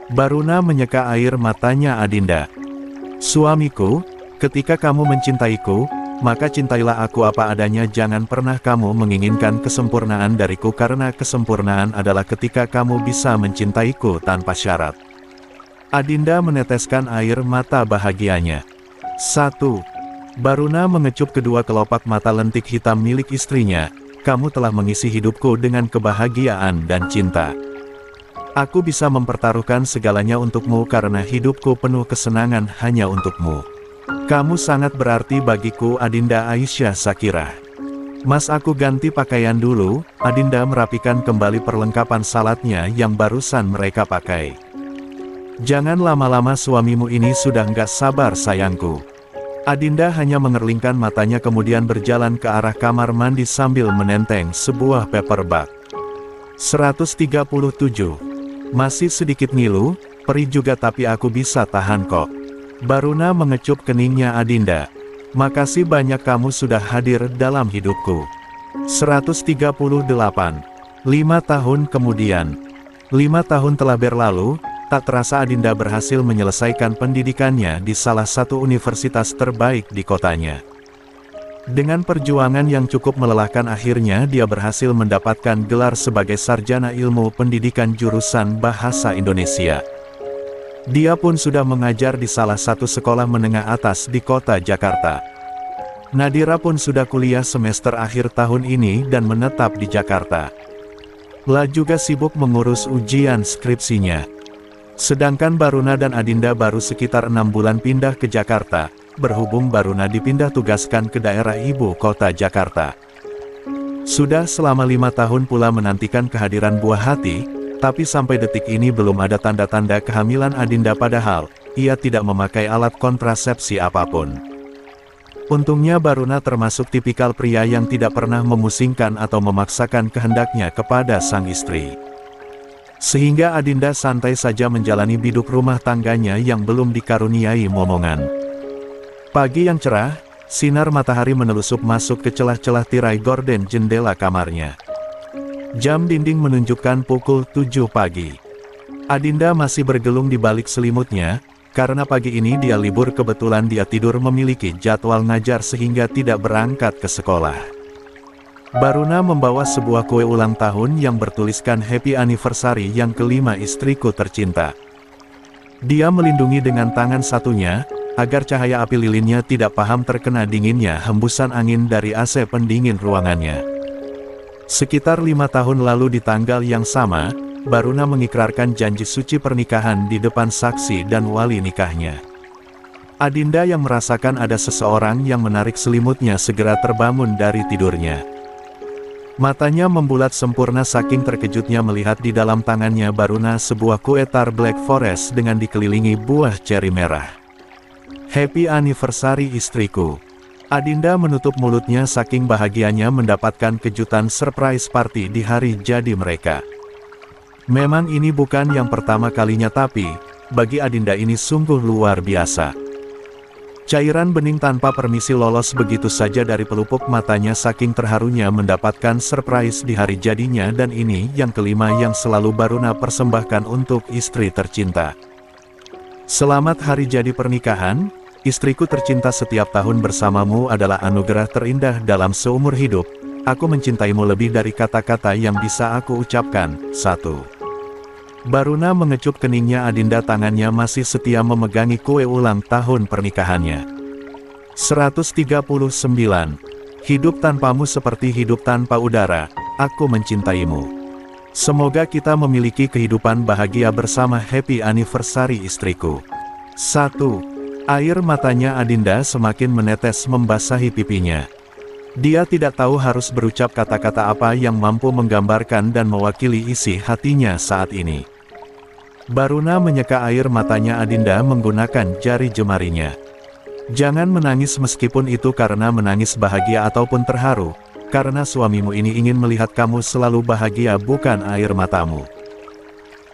Baruna menyeka air matanya Adinda. "Suamiku, ketika kamu mencintaiku, maka cintailah aku apa adanya. Jangan pernah kamu menginginkan kesempurnaan dariku karena kesempurnaan adalah ketika kamu bisa mencintaiku tanpa syarat." Adinda meneteskan air mata bahagianya. 1. Baruna mengecup kedua kelopak mata lentik hitam milik istrinya. "Kamu telah mengisi hidupku dengan kebahagiaan dan cinta. Aku bisa mempertaruhkan segalanya untukmu karena hidupku penuh kesenangan hanya untukmu. Kamu sangat berarti bagiku." Adinda Aisyah Sakirah. "Mas, aku ganti pakaian dulu." Adinda merapikan kembali perlengkapan salatnya yang barusan mereka pakai. "Jangan lama-lama, suamimu ini sudah nggak sabar sayangku." Adinda hanya mengerlingkan matanya kemudian berjalan ke arah kamar mandi sambil menenteng sebuah paperback. 137. "Masih sedikit ngilu, perih juga tapi aku bisa tahan kok." Baruna mengecup keningnya Adinda. "Makasih banyak kamu sudah hadir dalam hidupku." 138. 5 tahun kemudian. 5 tahun telah berlalu, tak terasa Adinda berhasil menyelesaikan pendidikannya di salah satu universitas terbaik di kotanya. Dengan perjuangan yang cukup melelahkan akhirnya dia berhasil mendapatkan gelar sebagai sarjana ilmu pendidikan jurusan Bahasa Indonesia. Dia pun sudah mengajar di salah satu sekolah menengah atas di kota Jakarta. Nadira pun sudah kuliah semester akhir tahun ini dan menetap di Jakarta. La juga sibuk mengurus ujian skripsinya. Sedangkan Baruna dan Adinda baru sekitar 6 bulan pindah ke Jakarta. Berhubung Baruna dipindah tugaskan ke daerah ibu kota Jakarta. Sudah selama 5 tahun pula menantikan kehadiran buah hati, tapi sampai detik ini belum ada tanda-tanda kehamilan Adinda padahal, ia tidak memakai alat kontrasepsi apapun. Untungnya Baruna termasuk tipikal pria yang tidak pernah memusingkan atau memaksakan kehendaknya kepada sang istri. Sehingga Adinda santai saja menjalani biduk rumah tangganya yang belum dikaruniai momongan. Pagi yang cerah, sinar matahari menelusup masuk ke celah-celah tirai gorden jendela kamarnya. Jam dinding menunjukkan pukul 7 pagi. Adinda masih bergelung di balik selimutnya, karena pagi ini dia libur kebetulan dia tidur memiliki jadwal ngajar sehingga tidak berangkat ke sekolah. Baruna membawa sebuah kue ulang tahun yang bertuliskan Happy Anniversary yang kelima istriku tercinta. Dia melindungi dengan tangan satunya, agar cahaya api lilinnya tidak paham terkena dinginnya hembusan angin dari AC pendingin ruangannya. Sekitar 5 tahun lalu di tanggal yang sama, Baruna mengikrarkan janji suci pernikahan di depan saksi dan wali nikahnya. Adinda yang merasakan ada seseorang yang menarik selimutnya segera terbangun dari tidurnya. Matanya membulat sempurna saking terkejutnya melihat di dalam tangannya Baruna sebuah kue tar Black Forest dengan dikelilingi buah ceri merah. Happy anniversary istriku. Adinda menutup mulutnya saking bahagianya mendapatkan kejutan surprise party di hari jadi mereka. Memang ini bukan yang pertama kalinya tapi, bagi Adinda ini sungguh luar biasa. Cairan bening tanpa permisi lolos begitu saja dari pelupuk matanya saking terharunya mendapatkan surprise di hari jadinya dan ini yang kelima yang selalu Baruna persembahkan untuk istri tercinta. Selamat hari jadi pernikahan, istriku tercinta, setiap tahun bersamamu adalah anugerah terindah dalam seumur hidup. Aku mencintaimu lebih dari kata-kata yang bisa aku ucapkan. 1. Baruna mengecup keningnya. Adinda tangannya masih setia memegangi kue ulang tahun pernikahannya. 139. Hidup tanpamu seperti hidup tanpa udara, aku mencintaimu. Semoga kita memiliki kehidupan bahagia bersama. Happy anniversary istriku. 1. Air matanya Adinda semakin menetes membasahi pipinya. Dia tidak tahu harus berucap kata-kata apa yang mampu menggambarkan dan mewakili isi hatinya saat ini. Baruna menyeka air matanya Adinda menggunakan jari jemarinya. Jangan menangis meskipun itu karena menangis bahagia ataupun terharu, karena suamimu ini ingin melihat kamu selalu bahagia bukan air matamu.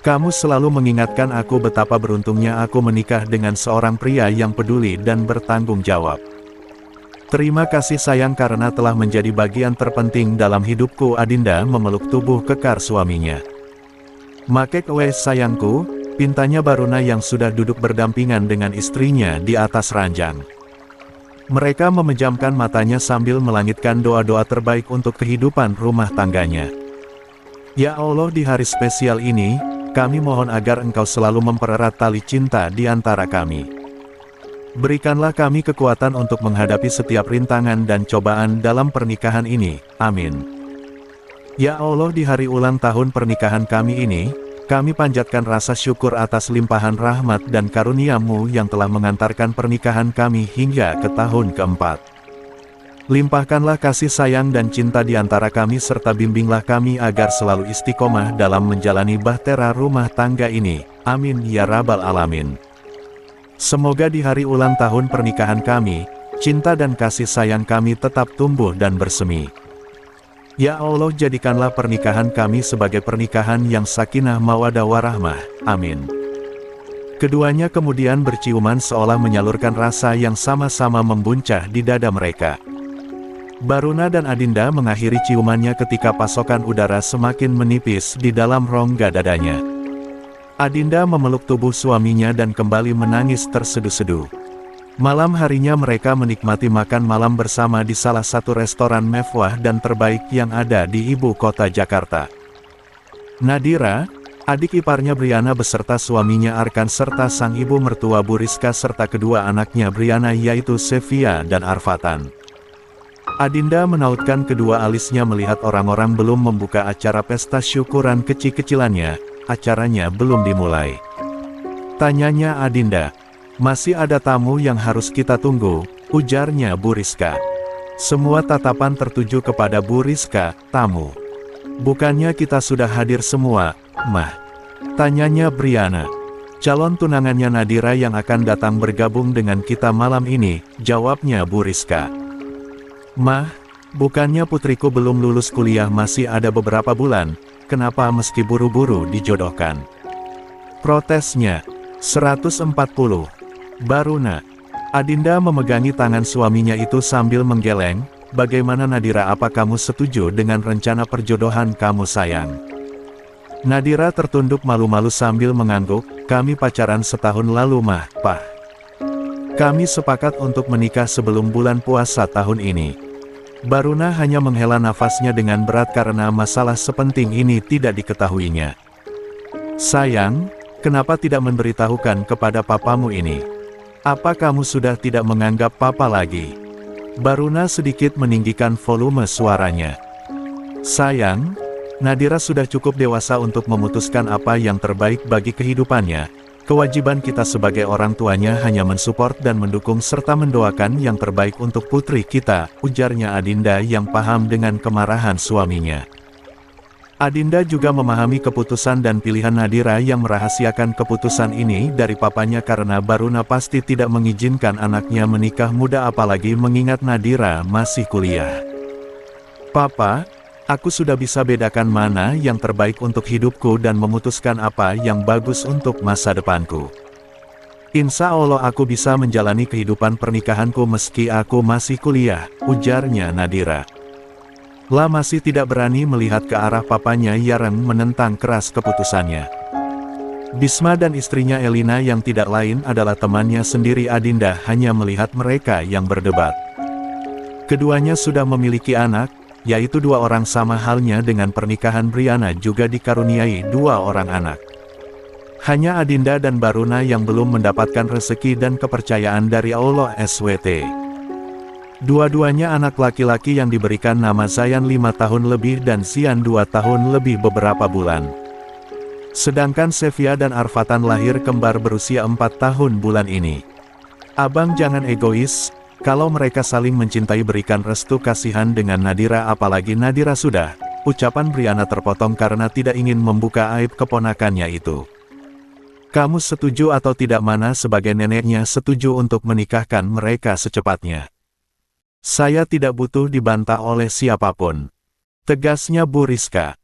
Kamu selalu mengingatkan aku betapa beruntungnya aku menikah dengan seorang pria yang peduli dan bertanggung jawab. Terima kasih sayang karena telah menjadi bagian terpenting dalam hidupku. Adinda memeluk tubuh kekar suaminya. Makek wes sayangku, pintanya Baruna yang sudah duduk berdampingan dengan istrinya di atas ranjang. Mereka memejamkan matanya sambil melangitkan doa-doa terbaik untuk kehidupan rumah tangganya. Ya Allah, di hari spesial ini, kami mohon agar Engkau selalu mempererat tali cinta di antara kami. Berikanlah kami kekuatan untuk menghadapi setiap rintangan dan cobaan dalam pernikahan ini. Amin. Ya Allah, di hari ulang tahun pernikahan kami ini, kami panjatkan rasa syukur atas limpahan rahmat dan karunia-Mu yang telah mengantarkan pernikahan kami hingga ke tahun keempat. Limpahkanlah kasih sayang dan cinta di antara kami serta bimbinglah kami agar selalu istiqomah dalam menjalani bahtera rumah tangga ini. Amin ya Rabbal Alamin. Semoga di hari ulang tahun pernikahan kami, cinta dan kasih sayang kami tetap tumbuh dan bersemi. Ya Allah, jadikanlah pernikahan kami sebagai pernikahan yang sakinah mawaddah warahmah. Amin. Keduanya kemudian berciuman seolah menyalurkan rasa yang sama-sama membuncah di dada mereka. Baruna dan Adinda mengakhiri ciumannya ketika pasokan udara semakin menipis di dalam rongga dadanya. Adinda memeluk tubuh suaminya dan kembali menangis terseduh-seduh. Malam harinya mereka menikmati makan malam bersama di salah satu restoran mewah dan terbaik yang ada di ibu kota Jakarta. Nadira, adik iparnya Briana beserta suaminya Arkan serta sang ibu mertua Buriska serta kedua anaknya Briana yaitu Sevia dan Arfatan. Adinda menautkan kedua alisnya melihat orang-orang belum membuka acara pesta syukuran kecil-kecilannya, acaranya belum dimulai. Tanyanya Adinda. Masih ada tamu yang harus kita tunggu, ujarnya Buriska. Semua tatapan tertuju kepada Buriska. Tamu? Bukannya kita sudah hadir semua, Mah? Tanyanya Briana. Calon tunangannya Nadira yang akan datang bergabung dengan kita malam ini, jawabnya Buriska. Mah, bukannya putriku belum lulus kuliah masih ada beberapa bulan, kenapa meski buru-buru dijodohkan? Protesnya. 140. Baruna. Adinda memegangi tangan suaminya itu sambil menggeleng. Bagaimana Nadira, apa kamu setuju dengan rencana perjodohan kamu sayang? Nadira tertunduk malu-malu sambil mengangguk. Kami pacaran setahun lalu Mah, Pah. Kami sepakat untuk menikah sebelum bulan puasa tahun ini. Baruna hanya menghela nafasnya dengan berat karena masalah sepenting ini tidak diketahuinya. Sayang, kenapa tidak memberitahukan kepada papamu ini? Apa kamu sudah tidak menganggap papa lagi? Baruna sedikit meninggikan volume suaranya. Sayang, Nadira sudah cukup dewasa untuk memutuskan apa yang terbaik bagi kehidupannya. Kewajiban kita sebagai orang tuanya hanya mensupport dan mendukung serta mendoakan yang terbaik untuk putri kita, ujarnya Adinda yang paham dengan kemarahan suaminya. Adinda juga memahami keputusan dan pilihan Nadira yang merahasiakan keputusan ini dari papanya karena Baruna pasti tidak mengizinkan anaknya menikah muda apalagi mengingat Nadira masih kuliah. Papa, aku sudah bisa bedakan mana yang terbaik untuk hidupku dan memutuskan apa yang bagus untuk masa depanku. Insya Allah aku bisa menjalani kehidupan pernikahanku meski aku masih kuliah, ujarnya Nadira. La masih tidak berani melihat ke arah papanya yang menentang keras keputusannya. Bisma dan istrinya Elina yang tidak lain adalah temannya sendiri Adinda hanya melihat mereka yang berdebat. Keduanya sudah memiliki anak, yaitu 2 orang sama halnya dengan pernikahan Briana juga dikaruniai 2 orang anak. Hanya Adinda dan Baruna yang belum mendapatkan rezeki dan kepercayaan dari Allah SWT. Dua-duanya anak laki-laki yang diberikan nama Zayan 5 tahun lebih dan Zian 2 tahun lebih beberapa bulan. Sedangkan Sevia dan Arfatan lahir kembar berusia 4 tahun bulan ini. Abang jangan egois, kalau mereka saling mencintai berikan restu kasihan dengan Nadira apalagi Nadira sudah. Ucapan Briana terpotong karena tidak ingin membuka aib keponakannya itu. Kamu setuju atau tidak mana sebagai neneknya setuju untuk menikahkan mereka secepatnya? Saya tidak butuh dibantah oleh siapapun. Tegasnya Bu Rizka.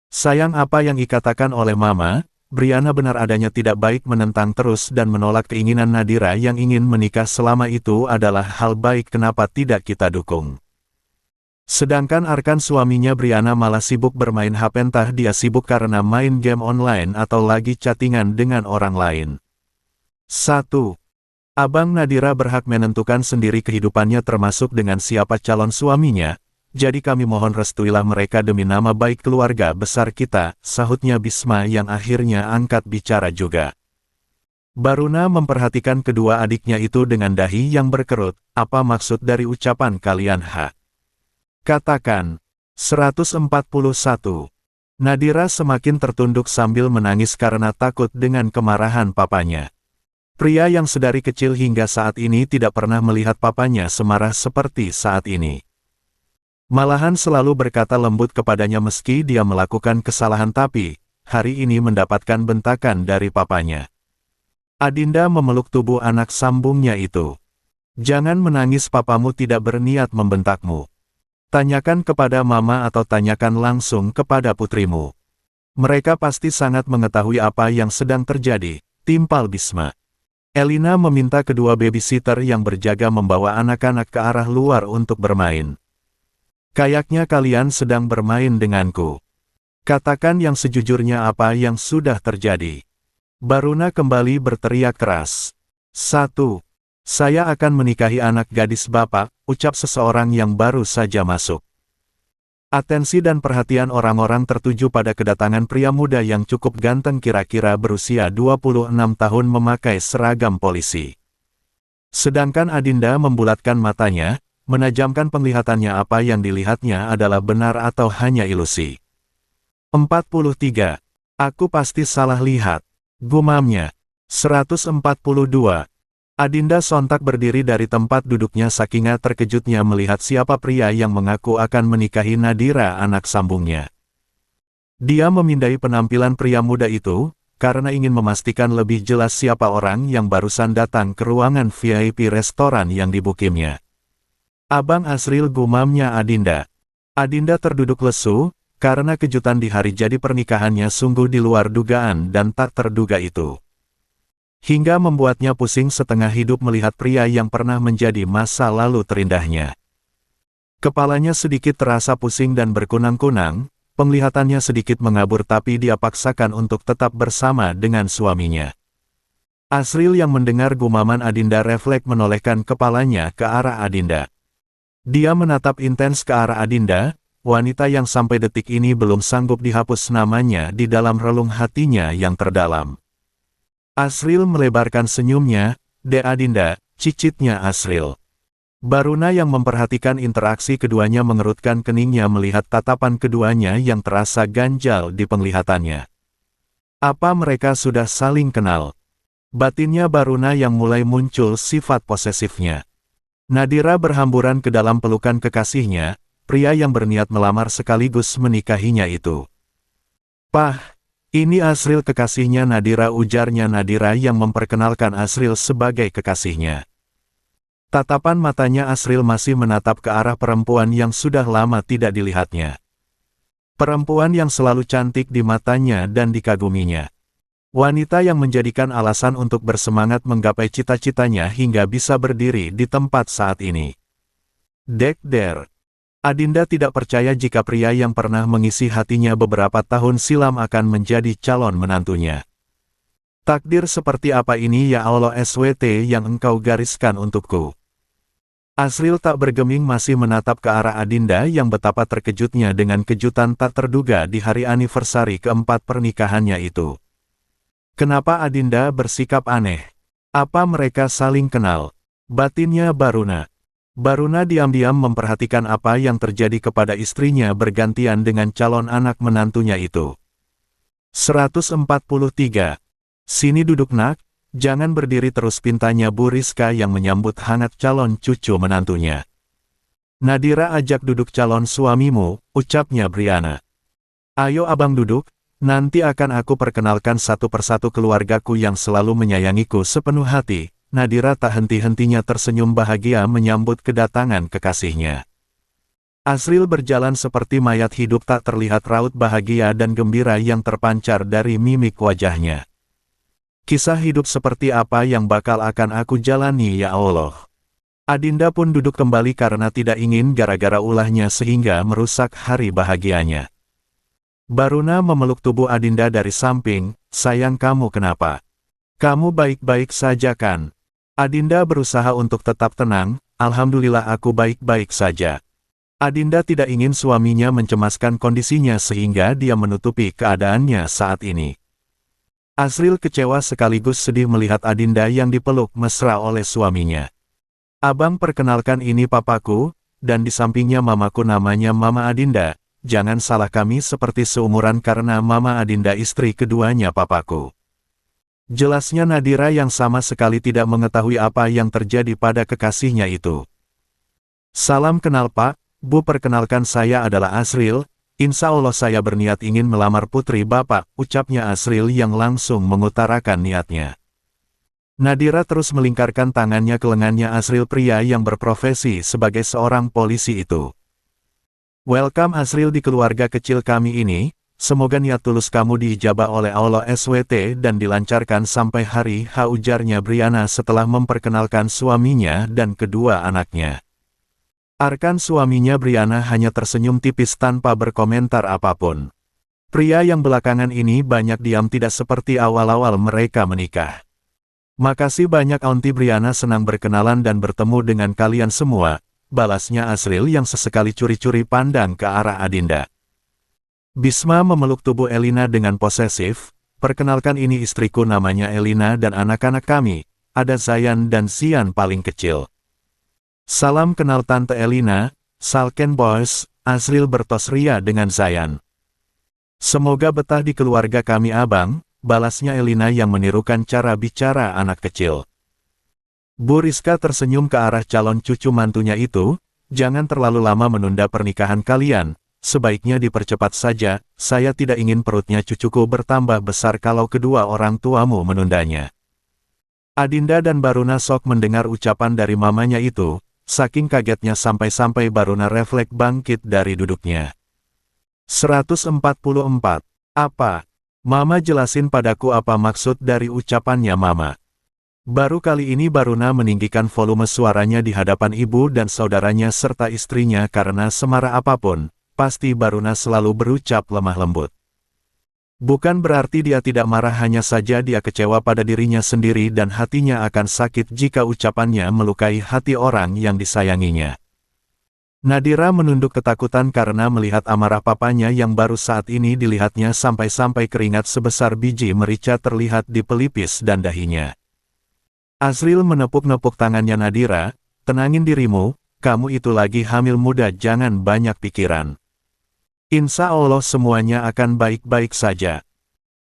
Sayang apa yang dikatakan oleh Mama, Briana benar adanya tidak baik menentang terus dan menolak keinginan Nadira yang ingin menikah selama itu adalah hal baik kenapa tidak kita dukung. Sedangkan Arkan suaminya Briana malah sibuk bermain HP entah dia sibuk karena main game online atau lagi chattingan dengan orang lain. 1. Abang Nadira berhak menentukan sendiri kehidupannya termasuk dengan siapa calon suaminya, jadi kami mohon restuilah mereka demi nama baik keluarga besar kita, sahutnya Bisma yang akhirnya angkat bicara juga. Baruna memperhatikan kedua adiknya itu dengan dahi yang berkerut, apa maksud dari ucapan kalian Katakan. 141. Nadira semakin tertunduk sambil menangis karena takut dengan kemarahan papanya. Pria yang sedari kecil hingga saat ini tidak pernah melihat papanya semarah seperti saat ini. Malahan selalu berkata lembut kepadanya meski dia melakukan kesalahan tapi, hari ini mendapatkan bentakan dari papanya. Adinda memeluk tubuh anak sambungnya itu. Jangan menangis papamu tidak berniat membentakmu. Tanyakan kepada mama atau tanyakan langsung kepada putrimu. Mereka pasti sangat mengetahui apa yang sedang terjadi, timpal Bisma. Elina meminta kedua babysitter yang berjaga membawa anak-anak ke arah luar untuk bermain. Kayaknya kalian sedang bermain denganku. Katakan yang sejujurnya apa yang sudah terjadi. Baruna kembali berteriak keras. 1. Saya akan menikahi anak gadis bapak, ucap seseorang yang baru saja masuk. Atensi dan perhatian orang-orang tertuju pada kedatangan pria muda yang cukup ganteng kira-kira berusia 26 tahun memakai seragam polisi. Sedangkan Adinda membulatkan matanya, menajamkan penglihatannya apa yang dilihatnya adalah benar atau hanya ilusi. 43. Aku pasti salah lihat. Gumamnya. 142. Adinda sontak berdiri dari tempat duduknya saking terkejutnya melihat siapa pria yang mengaku akan menikahi Nadira anak sambungnya. Dia memindai penampilan pria muda itu, karena ingin memastikan lebih jelas siapa orang yang barusan datang ke ruangan VIP restoran yang dibukimnya. Abang Asril, gumamnya Adinda. Adinda terduduk lesu, karena kejutan di hari jadi pernikahannya sungguh di luar dugaan dan tak terduga itu. Hingga membuatnya pusing setengah hidup melihat pria yang pernah menjadi masa lalu terindahnya. Kepalanya sedikit terasa pusing dan berkunang-kunang, penglihatannya sedikit mengabur tapi dia paksakan untuk tetap bersama dengan suaminya. Asril yang mendengar gumaman Adinda refleks menolehkan kepalanya ke arah Adinda. Dia menatap intens ke arah Adinda, wanita yang sampai detik ini belum sanggup dihapus namanya di dalam relung hatinya yang terdalam. Asril melebarkan senyumnya, "Dek Adinda," cicitnya Asril. Baruna yang memperhatikan interaksi keduanya mengerutkan keningnya melihat tatapan keduanya yang terasa ganjal di penglihatannya. Apa mereka sudah saling kenal? Batinnya Baruna yang mulai muncul sifat posesifnya. Nadira berhamburan ke dalam pelukan kekasihnya, pria yang berniat melamar sekaligus menikahinya itu. "Pah, ini Asril kekasihnya Nadira," ujarnya Nadira yang memperkenalkan Asril sebagai kekasihnya. Tatapan matanya Asril masih menatap ke arah perempuan yang sudah lama tidak dilihatnya. Perempuan yang selalu cantik di matanya dan dikaguminya. Wanita yang menjadikan alasan untuk bersemangat menggapai cita-citanya hingga bisa berdiri di tempat saat ini. Dekder. Adinda tidak percaya jika pria yang pernah mengisi hatinya beberapa tahun silam akan menjadi calon menantunya. Takdir seperti apa ini ya Allah SWT yang engkau gariskan untukku. Asril tak bergeming masih menatap ke arah Adinda yang betapa terkejutnya dengan kejutan tak terduga di hari anniversary keempat pernikahannya itu. Kenapa Adinda bersikap aneh? Apa mereka saling kenal? Batinnya Baruna. Baruna diam-diam memperhatikan apa yang terjadi kepada istrinya bergantian dengan calon anak menantunya itu. 143. Sini duduk nak, jangan berdiri terus, pintanya Bu Rizka yang menyambut hangat calon cucu menantunya. Nadira ajak duduk calon suamimu, ucapnya Briana. Ayo abang duduk, nanti akan aku perkenalkan satu persatu keluargaku yang selalu menyayangiku sepenuh hati. Nadira tak henti-hentinya tersenyum bahagia menyambut kedatangan kekasihnya. Asril berjalan seperti mayat hidup, tak terlihat raut bahagia dan gembira yang terpancar dari mimik wajahnya. Kisah hidup seperti apa yang bakal akan aku jalani ya Allah. Adinda pun duduk kembali karena tidak ingin gara-gara ulahnya sehingga merusak hari bahagianya. Baruna memeluk tubuh Adinda dari samping, sayang kamu kenapa? Kamu baik-baik saja kan? Adinda berusaha untuk tetap tenang, alhamdulillah aku baik-baik saja. Adinda tidak ingin suaminya mencemaskan kondisinya sehingga dia menutupi keadaannya saat ini. Asril kecewa sekaligus sedih melihat Adinda yang dipeluk mesra oleh suaminya. Abang perkenalkan ini papaku, dan di sampingnya mamaku namanya Mama Adinda, jangan salah kami seperti seumuran karena Mama Adinda istri keduanya papaku. Jelasnya Nadira yang sama sekali tidak mengetahui apa yang terjadi pada kekasihnya itu. Salam kenal Pak, Bu, perkenalkan saya adalah Asril, insya Allah saya berniat ingin melamar putri Bapak, ucapnya Asril yang langsung mengutarakan niatnya. Nadira terus melingkarkan tangannya ke lengannya Asril, pria yang berprofesi sebagai seorang polisi itu. Welcome Asril di keluarga kecil kami ini. Semoga niat tulus kamu diijabah oleh Allah SWT dan dilancarkan sampai hari H, ujarnya Briana setelah memperkenalkan suaminya dan kedua anaknya. Arkan suaminya Briana hanya tersenyum tipis tanpa berkomentar apapun. Pria yang belakangan ini banyak diam, tidak seperti awal-awal mereka menikah. Makasih banyak Aunty Briana, senang berkenalan dan bertemu dengan kalian semua, balasnya Asril yang sesekali curi-curi pandang ke arah Adinda. Bisma memeluk tubuh Elina dengan posesif, perkenalkan ini istriku namanya Elina dan anak-anak kami, ada Zayan dan Zian paling kecil. Salam kenal Tante Elina, Salken Boys, Asril bertos ria dengan Zayan. Semoga betah di keluarga kami abang, balasnya Elina yang menirukan cara bicara anak kecil. Bu Rizka tersenyum ke arah calon cucu mantunya itu, jangan terlalu lama menunda pernikahan kalian. Sebaiknya dipercepat saja, saya tidak ingin perutnya cucuku bertambah besar kalau kedua orang tuamu menundanya. Adinda dan Baruna sok mendengar ucapan dari mamanya itu, saking kagetnya sampai-sampai Baruna refleks bangkit dari duduknya. 144. Apa? Mama jelasin padaku apa maksud dari ucapannya Mama. Baru kali ini Baruna meninggikan volume suaranya di hadapan ibu dan saudaranya serta istrinya karena semarah apapun. Pasti Baruna selalu berucap lemah lembut. Bukan berarti dia tidak marah, hanya saja dia kecewa pada dirinya sendiri dan hatinya akan sakit jika ucapannya melukai hati orang yang disayanginya. Nadira menunduk ketakutan karena melihat amarah papanya yang baru saat ini dilihatnya, sampai-sampai keringat sebesar biji merica terlihat di pelipis dan dahinya. Asril menepuk-nepuk tangannya Nadira, tenangin dirimu, kamu itu lagi hamil muda, jangan banyak pikiran. Insya Allah semuanya akan baik-baik saja.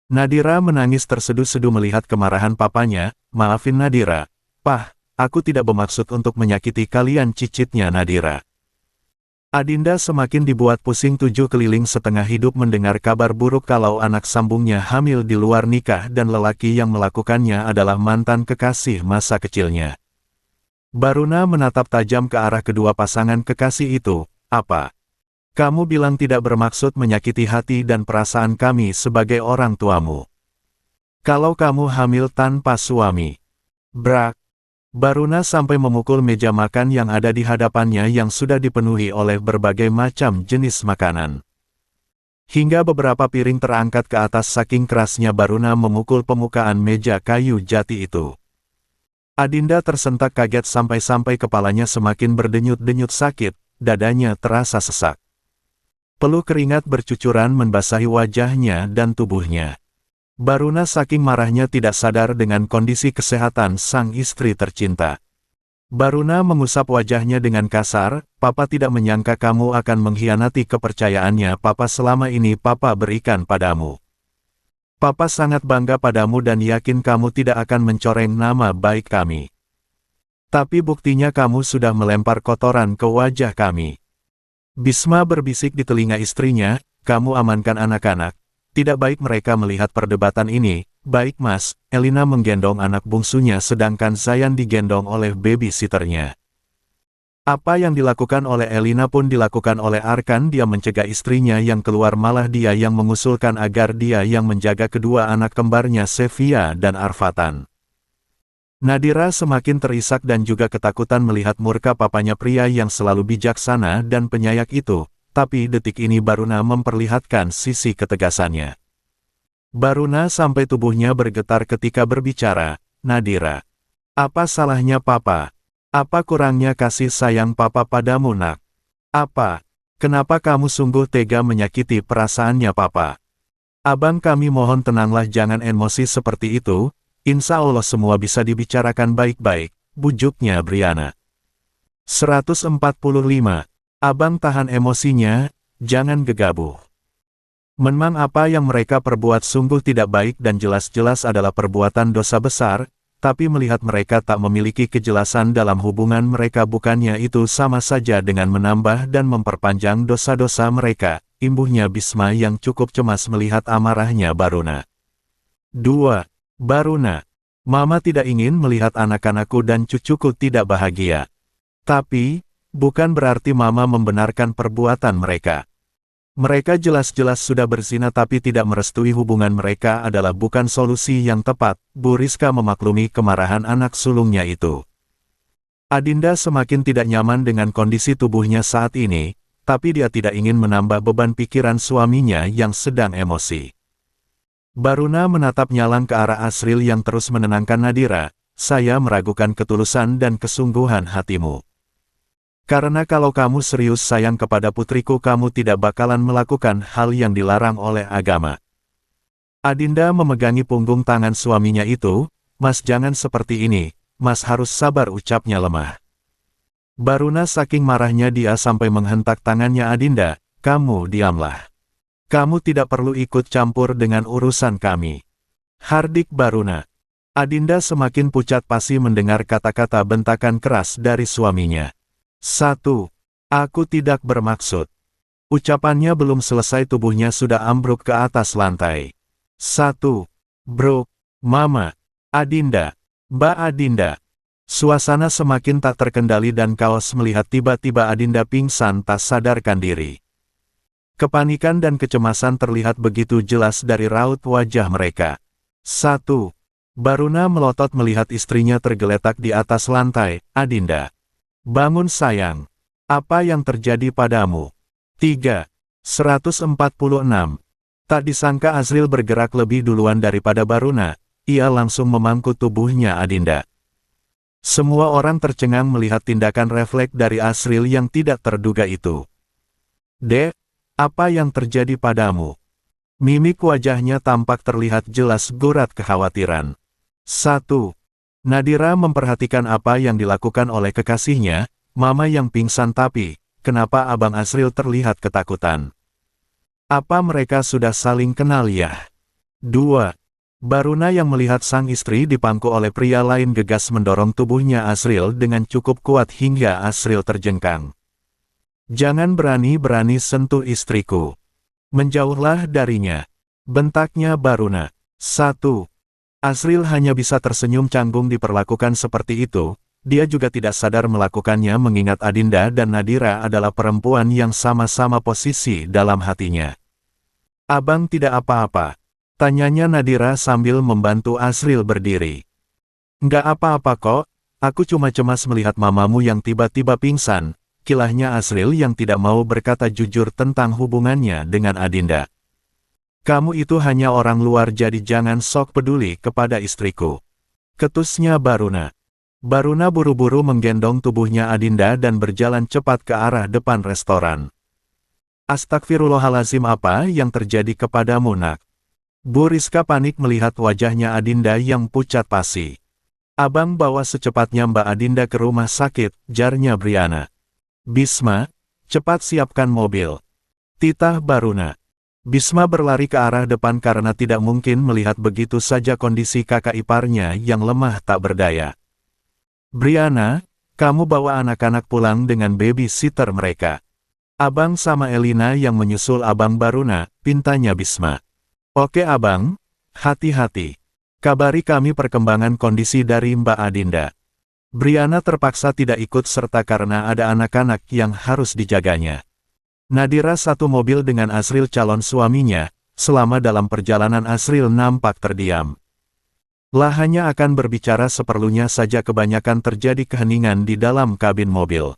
Nadira menangis terseduh-seduh melihat kemarahan papanya. Maafin Nadira. Pah, aku tidak bermaksud untuk menyakiti kalian, cicitnya Nadira. Adinda semakin dibuat pusing 7 keliling setengah hidup mendengar kabar buruk kalau anak sambungnya hamil di luar nikah dan lelaki yang melakukannya adalah mantan kekasih masa kecilnya. Baruna menatap tajam ke arah kedua pasangan kekasih itu. Apa? Kamu bilang tidak bermaksud menyakiti hati dan perasaan kami sebagai orang tuamu. Kalau kamu hamil tanpa suami. Brak. Baruna sampai memukul meja makan yang ada di hadapannya yang sudah dipenuhi oleh berbagai macam jenis makanan. Hingga beberapa piring terangkat ke atas saking kerasnya Baruna memukul permukaan meja kayu jati itu. Adinda tersentak kaget sampai-sampai kepalanya semakin berdenyut-denyut sakit, dadanya terasa sesak. Peluh keringat bercucuran membasahi wajahnya dan tubuhnya. Baruna saking marahnya tidak sadar dengan kondisi kesehatan sang istri tercinta. Baruna mengusap wajahnya dengan kasar, Papa tidak menyangka kamu akan mengkhianati kepercayaannya Papa selama ini Papa berikan padamu. Papa sangat bangga padamu dan yakin kamu tidak akan mencoreng nama baik kami. Tapi buktinya kamu sudah melempar kotoran ke wajah kami. Bisma berbisik di telinga istrinya, kamu amankan anak-anak. Tidak baik mereka melihat perdebatan ini. Baik mas, Elina menggendong anak bungsunya sedangkan Zayan digendong oleh babysitternya. Apa yang dilakukan oleh Elina pun dilakukan oleh Arkan. Dia mencegah istrinya yang keluar malah dia yang mengusulkan agar dia yang menjaga kedua anak kembarnya Sevia dan Arfatan. Nadira semakin terisak dan juga ketakutan melihat murka papanya pria yang selalu bijaksana dan penyayak itu. Tapi detik ini Baruna memperlihatkan sisi ketegasannya. Baruna sampai tubuhnya bergetar ketika berbicara, Nadira. Apa salahnya Papa? Apa kurangnya kasih sayang Papa padamu nak? Apa? Kenapa kamu sungguh tega menyakiti perasaannya Papa? Abang kami mohon tenanglah jangan emosi seperti itu, insya Allah semua bisa dibicarakan baik-baik, bujuknya Briana. 145. Abang tahan emosinya, jangan gegabah. Memang apa yang mereka perbuat sungguh tidak baik dan jelas-jelas adalah perbuatan dosa besar, tapi melihat mereka tak memiliki kejelasan dalam hubungan mereka bukannya itu sama saja dengan menambah dan memperpanjang dosa-dosa mereka, imbuhnya Bisma yang cukup cemas melihat amarahnya Baruna. 2. Baruna. Mama tidak ingin melihat anak-anakku dan cucuku tidak bahagia. Tapi, bukan berarti Mama membenarkan perbuatan mereka. Mereka jelas-jelas sudah berzina tapi tidak merestui hubungan mereka adalah bukan solusi yang tepat, Bu Rizka memaklumi kemarahan anak sulungnya itu. Adinda semakin tidak nyaman dengan kondisi tubuhnya saat ini, tapi dia tidak ingin menambah beban pikiran suaminya yang sedang emosi. Baruna menatap nyalang ke arah Asril yang terus menenangkan Nadira, saya meragukan ketulusan dan kesungguhan hatimu. Karena kalau kamu serius sayang kepada putriku kamu tidak bakalan melakukan hal yang dilarang oleh agama. Adinda memegangi punggung tangan suaminya itu, Mas jangan seperti ini, Mas harus sabar ucapnya lemah. Baruna saking marahnya dia sampai menghentak tangannya Adinda, kamu diamlah. Kamu tidak perlu ikut campur dengan urusan kami. Hardik Baruna. Adinda semakin pucat pasi mendengar kata-kata bentakan keras dari suaminya. 1. Aku tidak bermaksud. Ucapannya belum selesai tubuhnya sudah ambruk ke atas lantai. 1. Bro, Mama, Adinda, Mbak Adinda. Suasana semakin tak terkendali dan kaos melihat tiba-tiba Adinda pingsan tak sadarkan diri. Kepanikan dan kecemasan terlihat begitu jelas dari raut wajah mereka. 1. Baruna melotot melihat istrinya tergeletak di atas lantai, Adinda. Bangun sayang. Apa yang terjadi padamu? 3. 146. Tak disangka Azril bergerak lebih duluan daripada Baruna, ia langsung memangku tubuhnya Adinda. Semua orang tercengang melihat tindakan refleks dari Azril yang tidak terduga itu. Dek, apa yang terjadi padamu? Mimik wajahnya tampak terlihat jelas gurat kekhawatiran. 1. Nadira memperhatikan apa yang dilakukan oleh kekasihnya, Mama yang pingsan tapi, kenapa Abang Asril terlihat ketakutan? Apa mereka sudah saling kenal ya? 2. Baruna yang melihat sang istri dipangku oleh pria lain gegas mendorong tubuhnya Asril dengan cukup kuat hingga Asril terjengkang. "Jangan berani-berani sentuh istriku. Menjauhlah darinya," bentaknya Baruna. 1. Asril hanya bisa tersenyum canggung diperlakukan seperti itu. Dia juga tidak sadar melakukannya mengingat Adinda dan Nadira adalah perempuan yang sama-sama posisi dalam hatinya. "Abang tidak apa-apa?" tanyanya Nadira sambil membantu Asril berdiri. "Nggak apa-apa kok, aku cuma cemas melihat mamamu yang tiba-tiba pingsan," kilahnya Asril yang tidak mau berkata jujur tentang hubungannya dengan Adinda. "Kamu itu hanya orang luar jadi jangan sok peduli kepada istriku," ketusnya Baruna. Baruna buru-buru menggendong tubuhnya Adinda dan berjalan cepat ke arah depan restoran. "Astagfirullahalazim, apa yang terjadi kepadamu, nak?" Bu Rizka panik melihat wajahnya Adinda yang pucat pasi. "Abang bawa secepatnya Mbak Adinda ke rumah sakit," jarnya Briana. "Bisma, cepat siapkan mobil," titah Baruna. Bisma berlari ke arah depan karena tidak mungkin melihat begitu saja kondisi kakak iparnya yang lemah tak berdaya. "Briana, kamu bawa anak-anak pulang dengan babysitter mereka. Abang sama Elina yang menyusul Abang Baruna," pintanya Bisma. "Oke abang, hati-hati. Kabari kami perkembangan kondisi dari Mbak Adinda." Briana terpaksa tidak ikut serta karena ada anak-anak yang harus dijaganya. Nadira satu mobil dengan Asril calon suaminya. Selama dalam perjalanan Asril nampak terdiam. Hanya akan berbicara seperlunya saja, kebanyakan terjadi keheningan di dalam kabin mobil.